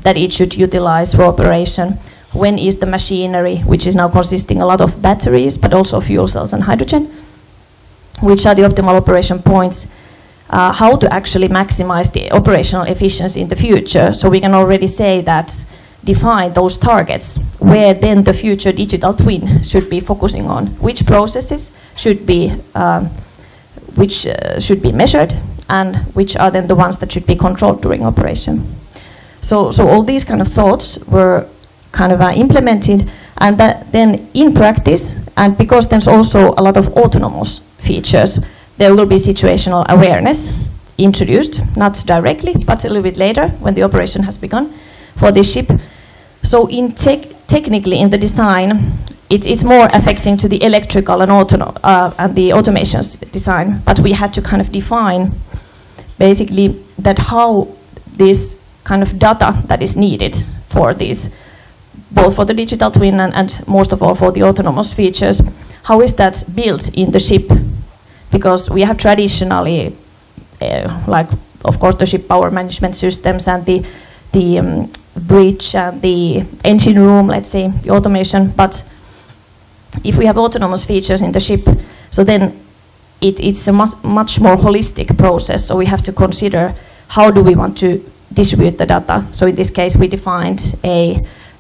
that it should utilize for operation, when is the machinery, which is now consisting a lot of batteries, but also fuel cells and hydrogen, which are the optimal operation points, how to actually maximize the operational efficiency in the future. So we can already say that, define those targets, where then the future digital twin should be focusing on, which processes should be measured, and which are then the ones that should be controlled during operation. So all these kind of thoughts were kind of implemented, and that then in practice, and because there's also a lot of autonomous features, there will be situational awareness introduced, not directly, but a little bit later when the operation has begun for this ship. So technically in the design, it's more affecting to the electrical and the automations design, but we had to kind of define basically that how this kind of data that is needed for these, both for the digital twin and most of all for the autonomous features, how is that built in the ship? Because we have traditionally, like of course the ship power management systems and the bridge and the engine room, let's say, the automation, but if we have autonomous features in the ship, so then it's a much more holistic process, so we have to consider how do we want to distribute the data. So in this case we defined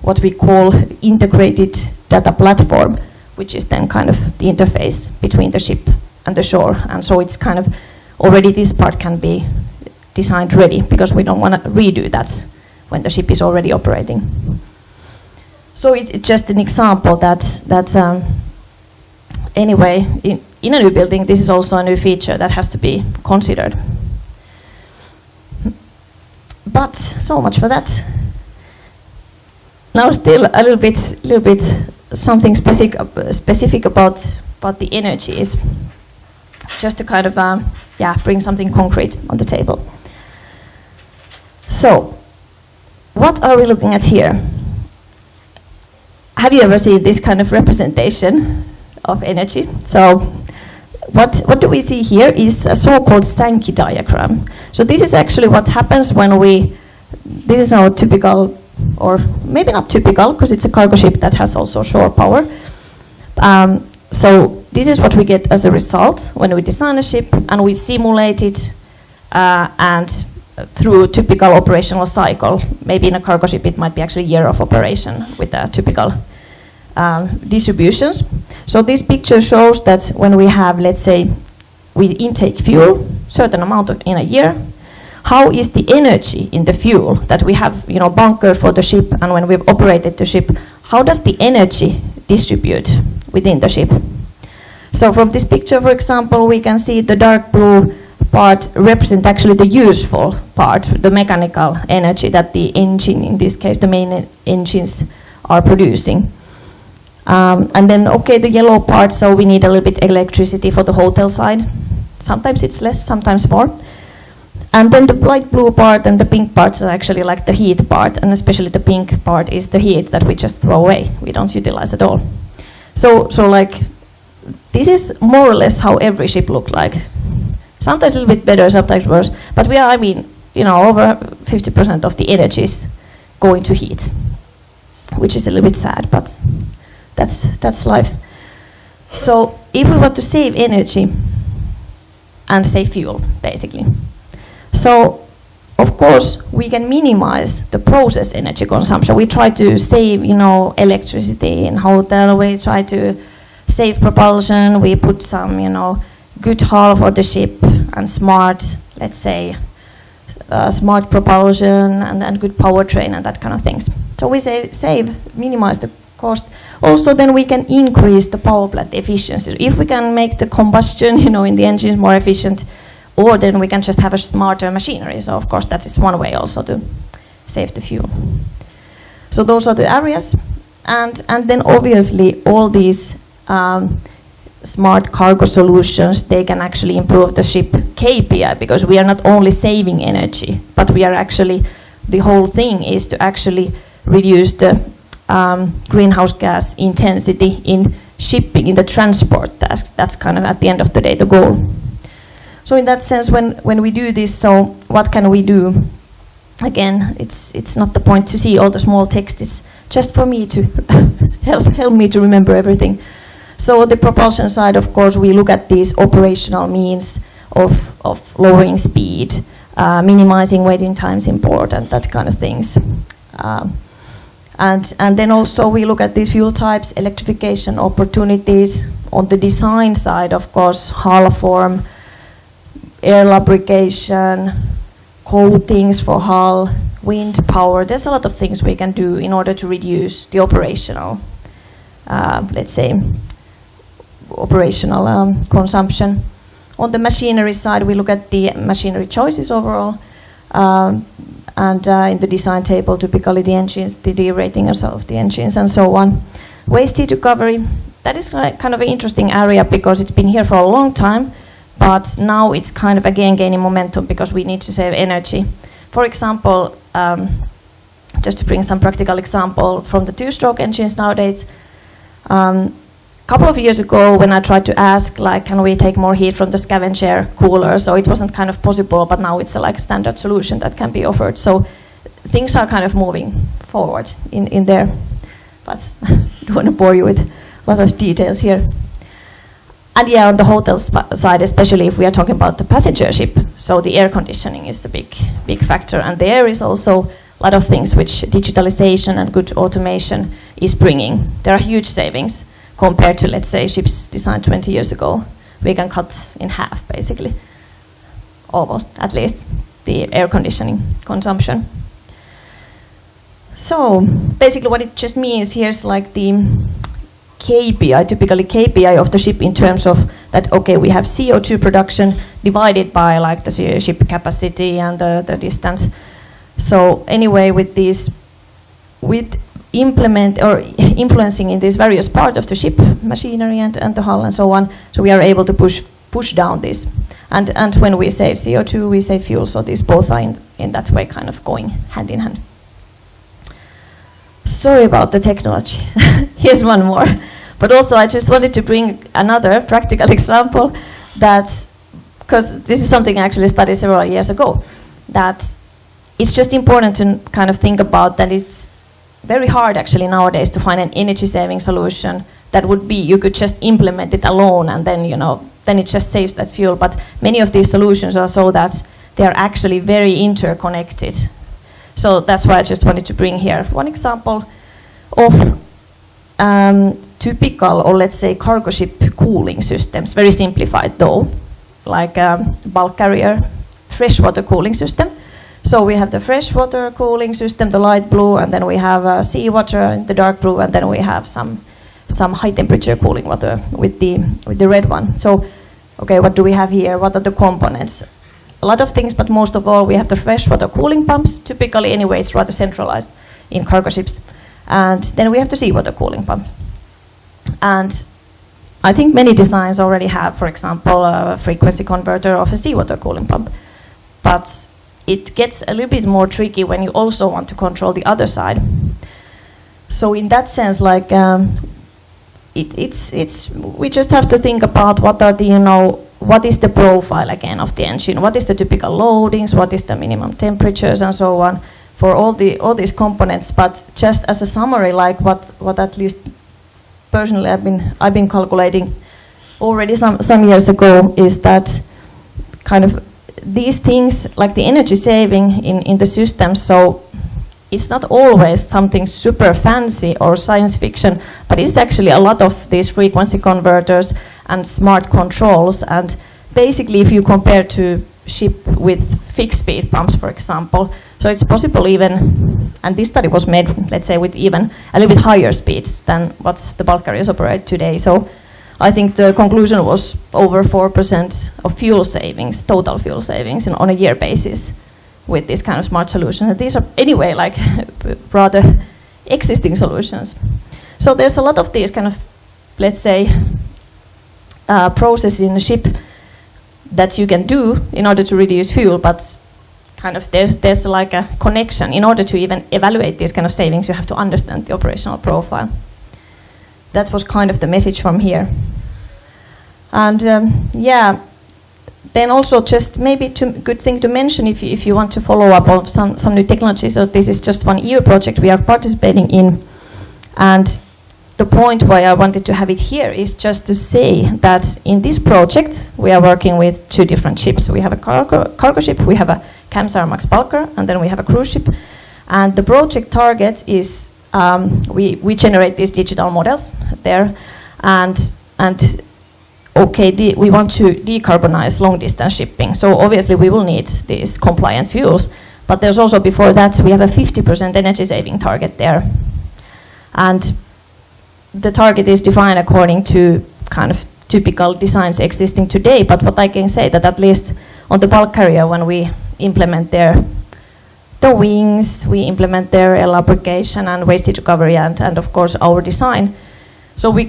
what we call integrated data platform, which is then kind of the interface between the ship and the shore, and so it's kind of already this part can be designed ready, because we don't want to redo that when the ship is already operating. So it's just an example that anyway, in a new building, this is also a new feature that has to be considered. But so much for that. now still a little bit something specific about the energies, just to kind of bring something concrete on the table. So, what are we looking at here? Have you ever seen this kind of representation of energy? So, what do we see here is a so-called Sankey diagram. So this is actually what happens when this is our typical, or maybe not typical, because it's a cargo ship that has also shore power. So this is what we get as a result when we design a ship and we simulate it, and through typical operational cycle. Maybe in a cargo ship it might be actually a year of operation with the typical distributions. So this picture shows that when we have, let's say, we intake fuel, certain amount in a year, how is the energy in the fuel that we have, bunkered for the ship, and when we've operated the ship, how does the energy distribute within the ship? So from this picture, for example, we can see the dark blue part represent actually the useful part, the mechanical energy that the engine, in this case the main engines, are producing. And then, the yellow part, so we need a little bit electricity for the hotel side. Sometimes it's less, sometimes more. And then the light blue part and the pink parts are actually like the heat part, and especially the pink part is the heat that we just throw away. We don't utilize at all. So like, this is more or less how every ship looks like. Sometimes a little bit better, sometimes worse. But we are, over 50% of the energy is going to heat, which is a little bit sad, but that's life. So if we want to save energy and save fuel, basically. So, of course, we can minimize the process energy consumption. We try to save, electricity in hotel. We try to save propulsion. We put some, good hull for the ship and smart, let's say, smart propulsion and good powertrain and that kind of things. So we minimize the cost. Also, then we can increase the power plant efficiency. If we can make the combustion, in the engines more efficient, or then we can just have a smarter machinery. So of course that is one way also to save the fuel. So those are the areas, and then obviously all these smart cargo solutions, they can actually improve the ship KPI, because we are not only saving energy, but we are actually, the whole thing is to actually reduce the greenhouse gas intensity in shipping, in the transport task. That's kind of at the end of the day the goal. So in that sense, when we do this, so what can we do? Again, it's not the point to see all the small text, it's just for me to help me to remember everything. So the propulsion side, of course, we look at these operational means of lowering speed, minimizing waiting times important, that kind of things. And then also we look at these fuel types, electrification opportunities. On the design side, of course, hull form, air lubrication, coatings for hull, wind power. There's a lot of things we can do in order to reduce the operational, let's say, operational consumption. On the machinery side, we look at the machinery choices overall, and in the design table, typically the engines, the de-rating of the engines, and so on. Waste heat recovery, that is kind of an interesting area because it's been here for a long time, but now it's kind of again gaining momentum because we need to save energy. For example, just to bring some practical example from the two-stroke engines nowadays, couple of years ago when I tried to ask, like, can we take more heat from the scavenger cooler, so it wasn't kind of possible, but now it's a standard solution that can be offered. So things are kind of moving forward in there, but I don't want to bore you with a lot of details here. And yeah, on the hotel side, especially if we are talking about the passenger ship, so the air conditioning is a big factor, and there is also a lot of things which digitalization and good automation is bringing. There are huge savings compared to, let's say, ships designed 20 years ago. We can cut in half, basically, almost, at least, the air conditioning consumption. So, basically what it just means, here's like the KPI, typically KPI of the ship in terms of that, okay, we have CO2 production divided by like the ship capacity and the distance. So anyway, with these, with implement or influencing in these various parts of the ship, machinery and the hull and so on. So we are able to push down this. And when we save CO2, we save fuel. So these both are in that way kind of going hand in hand. Sorry about the technology. Here's one more. But also I just wanted to bring another practical example that, because this is something I actually studied several years ago, that it's just important to kind of think about that it's very hard actually nowadays to find an energy saving solution that would be, you could just implement it alone and then, then it just saves that fuel. But many of these solutions are so that they are actually very interconnected. So that's why I just wanted to bring here one example of typical, or let's say cargo ship cooling systems, very simplified though, like a bulk carrier freshwater cooling system. So we have the freshwater cooling system, the light blue, and then we have seawater in the dark blue, and then we have some high temperature cooling water with the red one. So, okay, what do we have here? What are the components? A lot of things, but most of all, we have the freshwater cooling pumps. Typically, anyway, it's rather centralized in cargo ships. And then we have the seawater cooling pump. And I think many designs already have, for example, a frequency converter of a seawater cooling pump. But it gets a little bit more tricky when you also want to control the other side. So in that sense, like we just have to think about what are the, what is the profile again of the engine, what is the typical loadings, what is the minimum temperatures and so on for all these components. But just as a summary, like what at least personally I've been calculating already some years ago is that kind of these things, like the energy saving in the system, so it's not always something super fancy or science fiction, but it's actually a lot of these frequency converters and smart controls. And basically, if you compare to ship with fixed speed pumps, for example, so it's possible even, and this study was made, let's say, with even a little bit higher speeds than what the bulk carriers operate today. So I think the conclusion was over 4% of fuel savings, total fuel savings on a year basis with this kind of smart solution. And these are anyway like rather existing solutions. So there's a lot of these kind of, let's say, processes in a ship that you can do in order to reduce fuel, but kind of there's like a connection. In order to even evaluate these kind of savings, you have to understand the operational profile. That was kind of the message from here. And yeah, then also just maybe good thing to mention if you want to follow up on some new technologies. So this is just one EU project we are participating in. And the point why I wanted to have it here is just to say that in this project we are working with two different ships. We have a cargo ship, we have a Kamsar Max Bulker, and then we have a cruise ship. And the project target is we generate these digital models there, and okay, we want to decarbonize long distance shipping. So obviously we will need these compliant fuels, but there's also before that we have a 50% energy saving target there. And the target is defined according to kind of typical designs existing today, but what I can say that at least on the bulk carrier, when we implement the wings, we implement their lubrication and waste heat recovery and of course our design. So we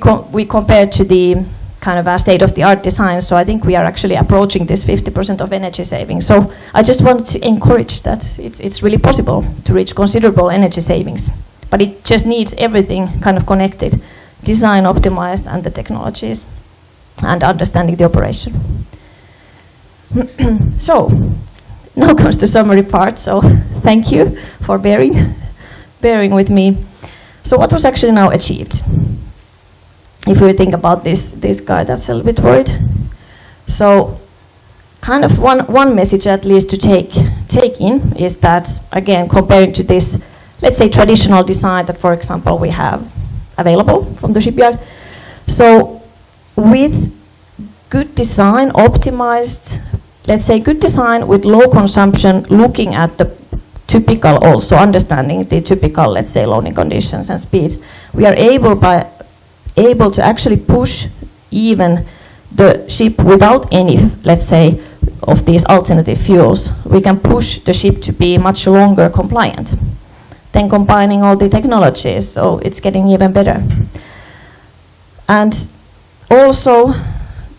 compare to the kind of a state-of-the-art design, so I think we are actually approaching this 50% of energy savings. So I just want to encourage that it's really possible to reach considerable energy savings, but it just needs everything kind of connected, design optimized and the technologies and understanding the operation. So now comes the summary part, so thank you for bearing with me. So what was actually now achieved? If we think about this guy that's a little bit worried. So kind of one message at least to take in is that, again, comparing to this, let's say, traditional design that, for example, we have available from the shipyard. So with good design, optimized, let's say good design with low consumption, looking at the typical, also understanding the typical, let's say, loading conditions and speeds, we are able to actually push even the ship without any, let's say, of these alternative fuels. We can push the ship to be much longer compliant. then combining all the technologies, so it's getting even better. And also,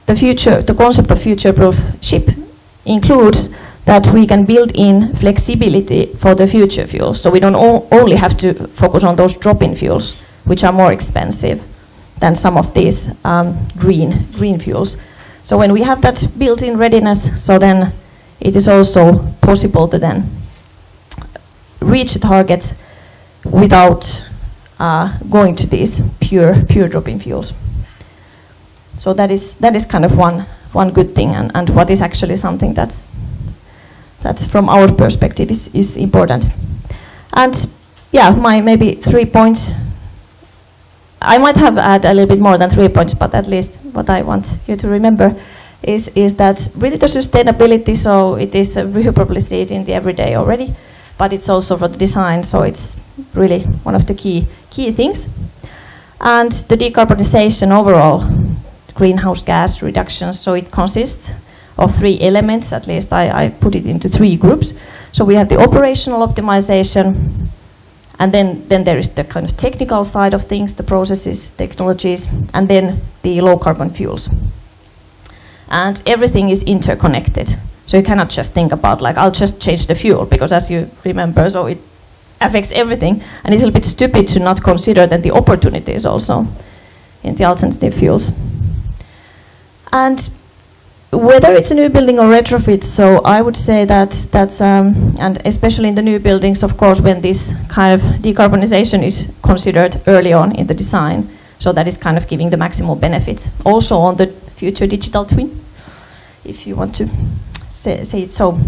the concept of future-proof ship includes that we can build in flexibility for the future fuels. So we don't only have to focus on those drop-in fuels, which are more expensive than some of these green fuels. So when we have that built-in readiness, so then it is also possible to then reach the targets without going to these pure drop-in fuels. So that is kind of one good thing, and what is actually something that's from our perspective is important. And yeah, my maybe 3 points. I might have added a little bit more than 3 points, but at least what I want you to remember is that really the sustainability, so it is, you probably see it in the everyday already, but it's also for the design, so it's really one of the key things. And the decarbonization overall, greenhouse gas reductions, so it consists of 3 elements, at least I put it into 3 groups. So we have the operational optimization, and then there is the kind of technical side of things, the processes, technologies, and then the low carbon fuels. And everything is interconnected. So you cannot just think about like, I'll just change the fuel, because as you remember, so it affects everything. And it's a little bit stupid to not consider then the opportunities also in the alternative fuels. And whether it's a new building or retrofit, so I would say that's and especially in the new buildings, of course, when this kind of decarbonization is considered early on in the design, so that is kind of giving the maximal benefits. Also on the future digital twin, if you want to say it so.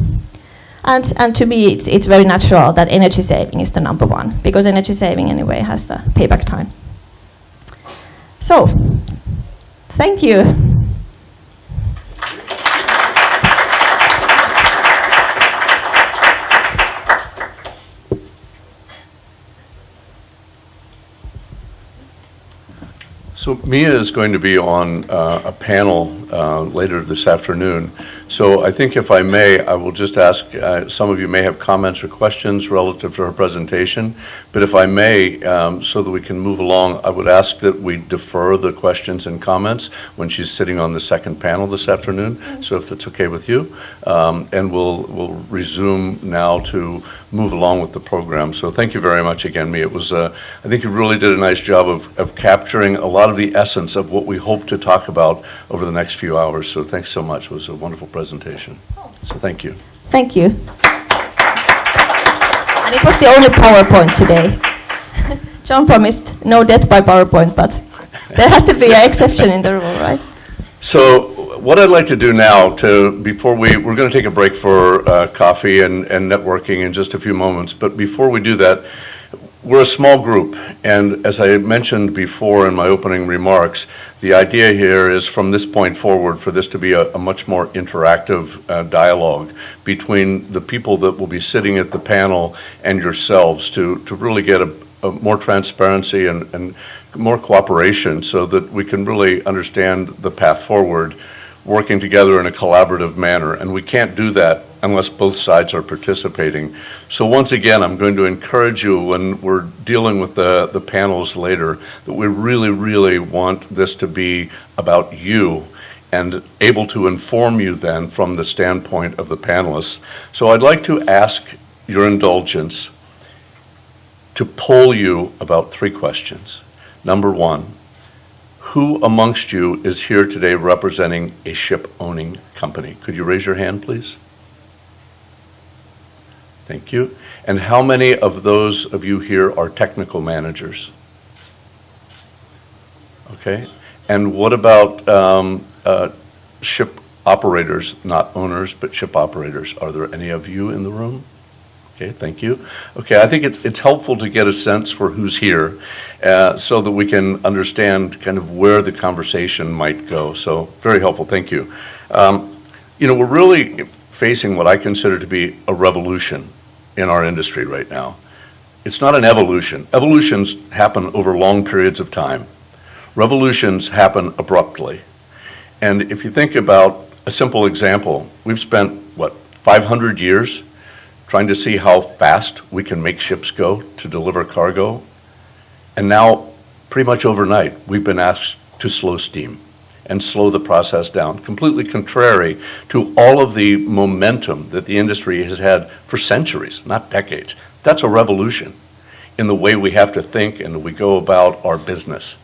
And to me, it's very natural that energy saving is the number one, because energy saving anyway has a payback time. So, thank you. So Mia is going to be on a panel later this afternoon. So I think if I may, I will just ask, some of you may have comments or questions relative to her presentation, but if I may, so that we can move along, I would ask that we defer the questions and comments when she's sitting on the second panel this afternoon, so if that's okay with you. And we'll resume now to move along with the program. So thank you very much again, Mia. It was, I think you really did a nice job of capturing a lot of the essence of what we hope to talk about over the next few hours. So thanks so much. It was a wonderful presentation. So thank you. Thank you. And it was the only PowerPoint today. John promised no death by PowerPoint, but there has to be an exception in the rule, right? So what I'd like to do now, before we're going to take a break for coffee and networking in just a few moments, but before we do that, we're a small group, and as I mentioned before in my opening remarks, the idea here is from this point forward for this to be a much more interactive dialogue between the people that will be sitting at the panel and yourselves to really get a more transparency and more cooperation so that we can really understand the path forward, working together in a collaborative manner. And we can't do that unless both sides are participating. So once again, I'm going to encourage you when we're dealing with the panels later, that we really, really want this to be about you and able to inform you then from the standpoint of the panelists. So I'd like to ask your indulgence to poll you about 3 questions. Number 1, who amongst you is here today representing a ship-owning company? Could you raise your hand, please? Thank you. And how many of those of you here are technical managers? Okay. And what about ship operators, not owners, but ship operators? Are there any of you in the room? Okay, thank you. Okay, I think it's helpful to get a sense for who's here so that we can understand kind of where the conversation might go. So very helpful, thank you. You know, we're really facing what I consider to be a revolution in our industry right now. It's not an evolution. Evolutions happen over long periods of time. Revolutions happen abruptly. And if you think about a simple example, we've spent, 500 years trying to see how fast we can make ships go to deliver cargo. And now, pretty much overnight, we've been asked to slow steam and slow the process down, completely contrary to all of the momentum that the industry has had for centuries, not decades. That's a revolution in the way we have to think and we go about our business.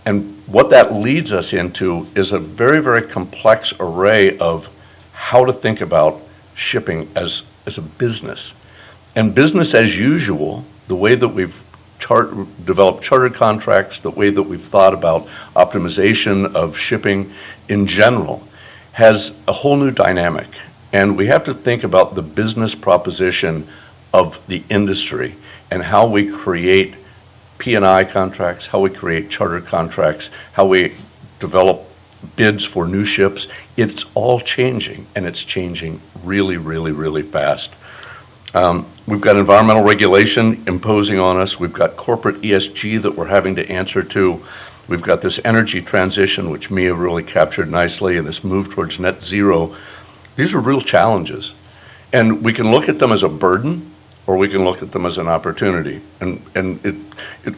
And what that leads us into is a very, very complex array of how to think about shipping as a business. And business as usual, the way that we've developed charter contracts, the way that we've thought about optimization of shipping in general, has a whole new dynamic. And we have to think about the business proposition of the industry and how we create P&I contracts, how we create charter contracts, how we develop bids for new ships. It's all changing, and it's changing really, really, really fast. We've got environmental regulation imposing on us. We've got corporate ESG that we're having to answer to. We've got this energy transition, which Mia really captured nicely, and this move towards net zero. These are real challenges. And we can look at them as a burden, or we can look at them as an opportunity. And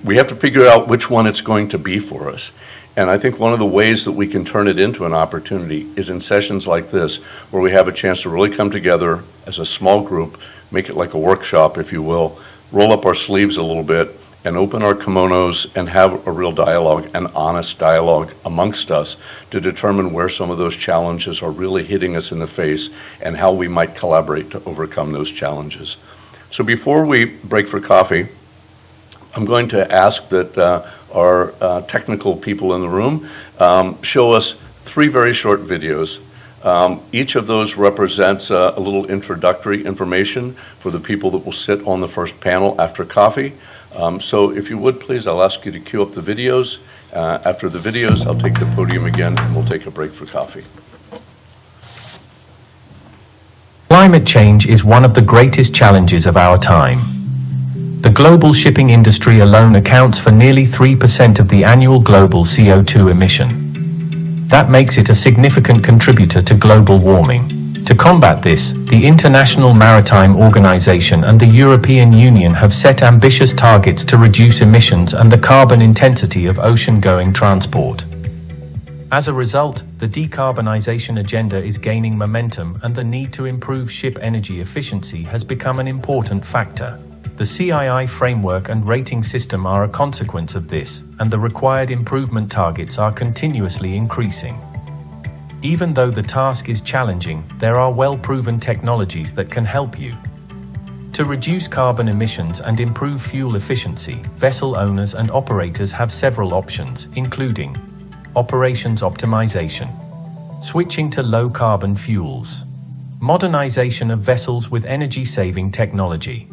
we have to figure out which one it's going to be for us. And I think one of the ways that we can turn it into an opportunity is in sessions like this, where we have a chance to really come together as a small group, make it like a workshop, if you will, roll up our sleeves a little bit, and open our kimonos and have a real dialogue, an honest dialogue amongst us to determine where some of those challenges are really hitting us in the face and how we might collaborate to overcome those challenges. So before we break for coffee, I'm going to ask that our technical people in the room show us 3 very short videos. Each of those represents a little introductory information for the people that will sit on the first panel after coffee. So if you would, please, I'll ask you to cue up the videos. After the videos, I'll take the podium again, and we'll take a break for coffee. Climate change is one of the greatest challenges of our time. The global shipping industry alone accounts for nearly 3% of the annual global CO2 emission. That makes it a significant contributor to global warming. To combat this, the International Maritime Organization and the European Union have set ambitious targets to reduce emissions and the carbon intensity of ocean-going transport. As a result, the decarbonization agenda is gaining momentum, and the need to improve ship energy efficiency has become an important factor. The CII framework and rating system are a consequence of this, and the required improvement targets are continuously increasing. Even though the task is challenging, there are well-proven technologies that can help you. To reduce carbon emissions and improve fuel efficiency, vessel owners and operators have several options, including operations optimization, switching to low-carbon fuels, modernization of vessels with energy-saving technology.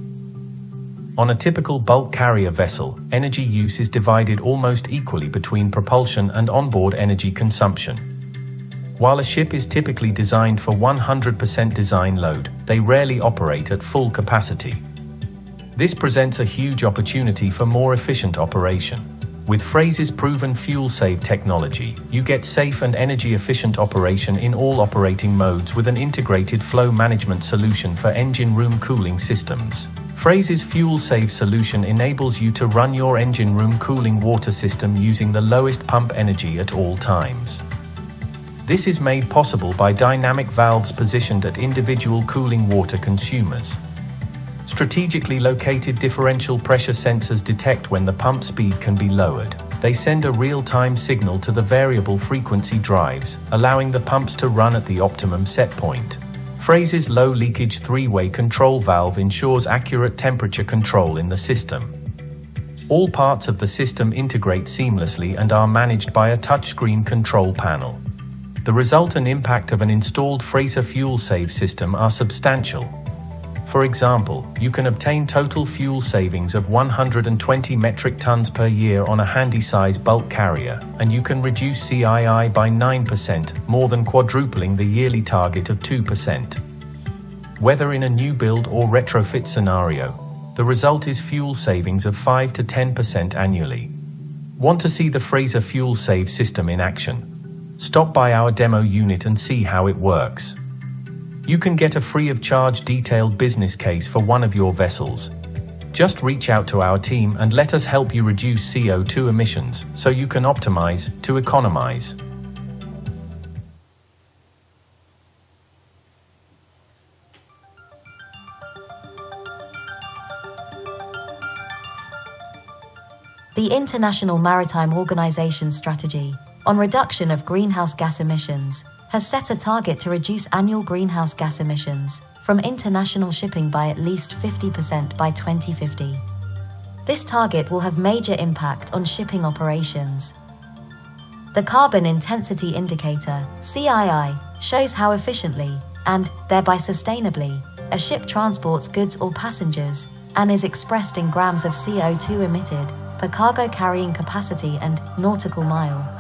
On a typical bulk carrier vessel, energy use is divided almost equally between propulsion and onboard energy consumption. While a ship is typically designed for 100% design load, they rarely operate at full capacity. This presents a huge opportunity for more efficient operation. With Fraser's proven fuel-save technology, you get safe and energy-efficient operation in all operating modes with an integrated flow management solution for engine room cooling systems. Fraser's fuel-save solution enables you to run your engine room cooling water system using the lowest pump energy at all times. This is made possible by dynamic valves positioned at individual cooling water consumers. Strategically located differential pressure sensors detect when the pump speed can be lowered. They send a real-time signal to the variable frequency drives, allowing the pumps to run at the optimum set point. Fraser's low-leakage 3-way control valve ensures accurate temperature control in the system. All parts of the system integrate seamlessly and are managed by a touchscreen control panel. The result and impact of an installed Fraser fuel-save system are substantial. For example, you can obtain total fuel savings of 120 metric tons per year on a handy-size bulk carrier, and you can reduce CII by 9%, more than quadrupling the yearly target of 2%. Whether in a new build or retrofit scenario, the result is fuel savings of 5 to 10% annually. Want to see the Fraser Fuel Save system in action? Stop by our demo unit and see how it works. you can get a free of charge detailed business case for one of your vessels. Just reach out to our team and let us help you reduce CO2 emissions so you can optimize to economize. The International Maritime Organization's strategy on reduction of greenhouse gas emissions has set a target to reduce annual greenhouse gas emissions from international shipping by at least 50% by 2050. This target will have major impact on shipping operations. The Carbon Intensity Indicator, CII, shows how efficiently, and thereby sustainably, a ship transports goods or passengers, and is expressed in grams of CO2 emitted per cargo carrying capacity and nautical mile.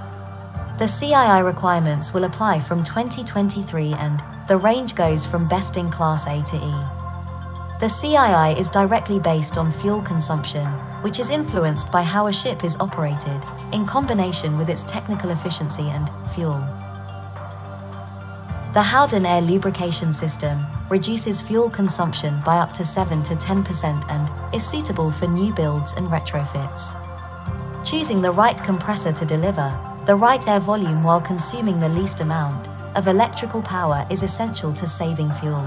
The CII requirements will apply from 2023 and the range goes from best in class A to E. The CII is directly based on fuel consumption, which is influenced by how a ship is operated, in combination with its technical efficiency and fuel. The Howden air lubrication system reduces fuel consumption by up to 7 to 10% and is suitable for new builds and retrofits. Choosing the right compressor to deliver the right air volume while consuming the least amount of electrical power is essential to saving fuel.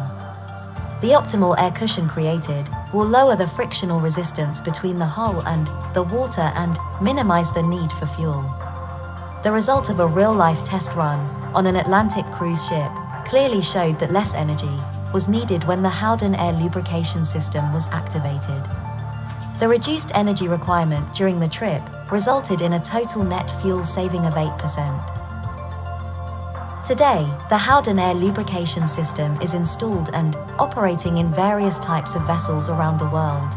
The optimal air cushion created will lower the frictional resistance between the hull and the water and minimize the need for fuel. The result of a real-life test run on an Atlantic cruise ship clearly showed that less energy was needed when the Howden air lubrication system was activated. The reduced energy requirement during the trip resulted in a total net fuel saving of 8%. Today, the Howden air lubrication system is installed and operating in various types of vessels around the world.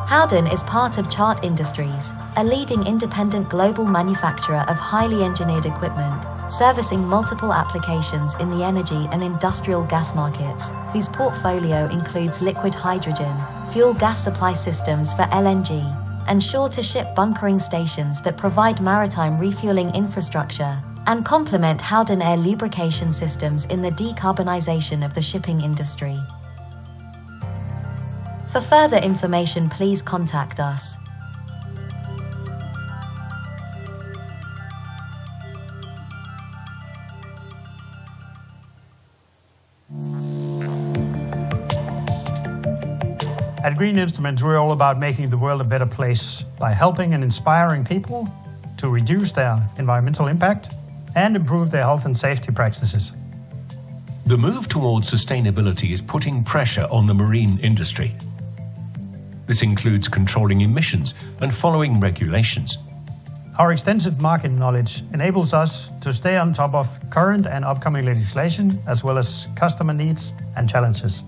Howden is part of Chart Industries, a leading independent global manufacturer of highly engineered equipment, servicing multiple applications in the energy and industrial gas markets, whose portfolio includes liquid hydrogen, fuel gas supply systems for LNG, and shore-to-ship bunkering stations that provide maritime refueling infrastructure and complement Howden air lubrication systems in the decarbonization of the shipping industry. For further information, please contact us. At Green Instruments, we're all about making the world a better place by helping and inspiring people to reduce their environmental impact and improve their health and safety practices. The move towards sustainability is putting pressure on the marine industry. This includes controlling emissions and following regulations. Our extensive market knowledge enables us to stay on top of current and upcoming legislation, as well as customer needs and challenges.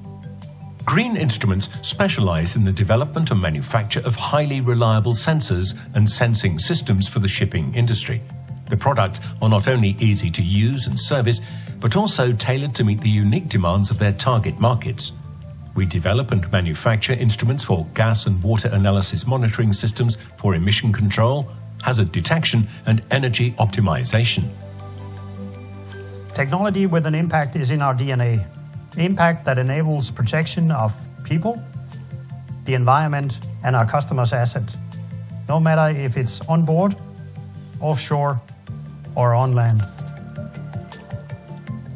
Green Instruments specialize in the development and manufacture of highly reliable sensors and sensing systems for the shipping industry. The products are not only easy to use and service, but also tailored to meet the unique demands of their target markets. We develop and manufacture instruments for gas and water analysis monitoring systems for emission control, hazard detection, and energy optimization. Technology with an impact is in our DNA. Impact that enables protection of people, the environment, and our customers' assets, no matter if it's on board, offshore, or on land.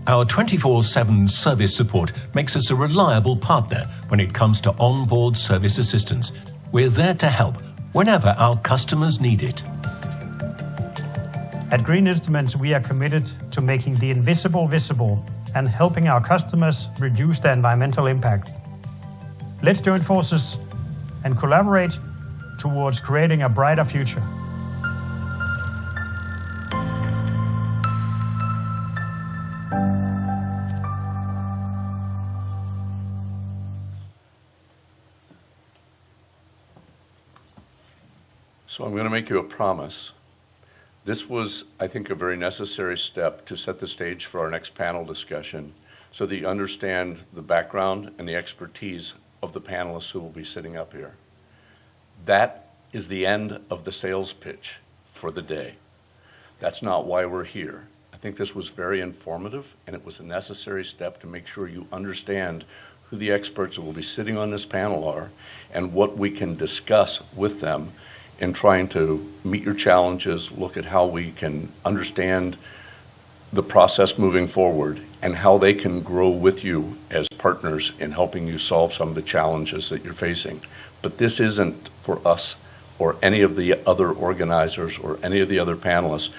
Our 24/7 service support makes us a reliable partner when it comes to onboard service assistance. We're there to help whenever our customers need it. At Green Instruments, we are committed to making the invisible visible and helping our customers reduce their environmental impact. Let's join forces and collaborate towards creating a brighter future. So I'm going to make you a promise. This was, I think, a very necessary step to set the stage for our next panel discussion so that you understand the background and the expertise of the panelists who will be sitting up here. That is the end of the sales pitch for the day. That's not why we're here. think this was very informative, and it was a necessary step to make sure you understand who the experts who will be sitting on this panel are and what we can discuss with them in trying to meet your challenges, look at how we can understand the process moving forward and how they can grow with you as partners in helping you solve some of the challenges that you're facing. But this isn't for us or any of the other organizers or any of the other panelists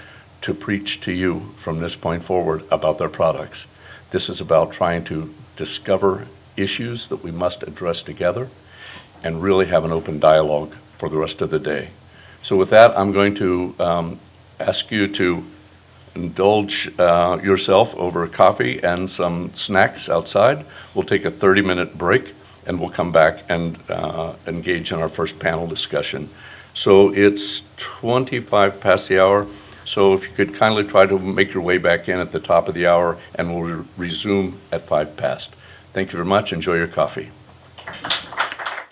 to preach to you from this point forward about their products. This is about trying to discover issues that we must address together and really have an open dialogue for the rest of the day. So with that, I'm going to ask you to indulge yourself over coffee and some snacks outside. We'll take a 30-minute break and we'll come back and engage in our first panel discussion. So it's 25 past the hour. So if you could kindly try to make your way back in at the top of the hour, and we'll resume at 5 past. Thank you very much. Enjoy your coffee.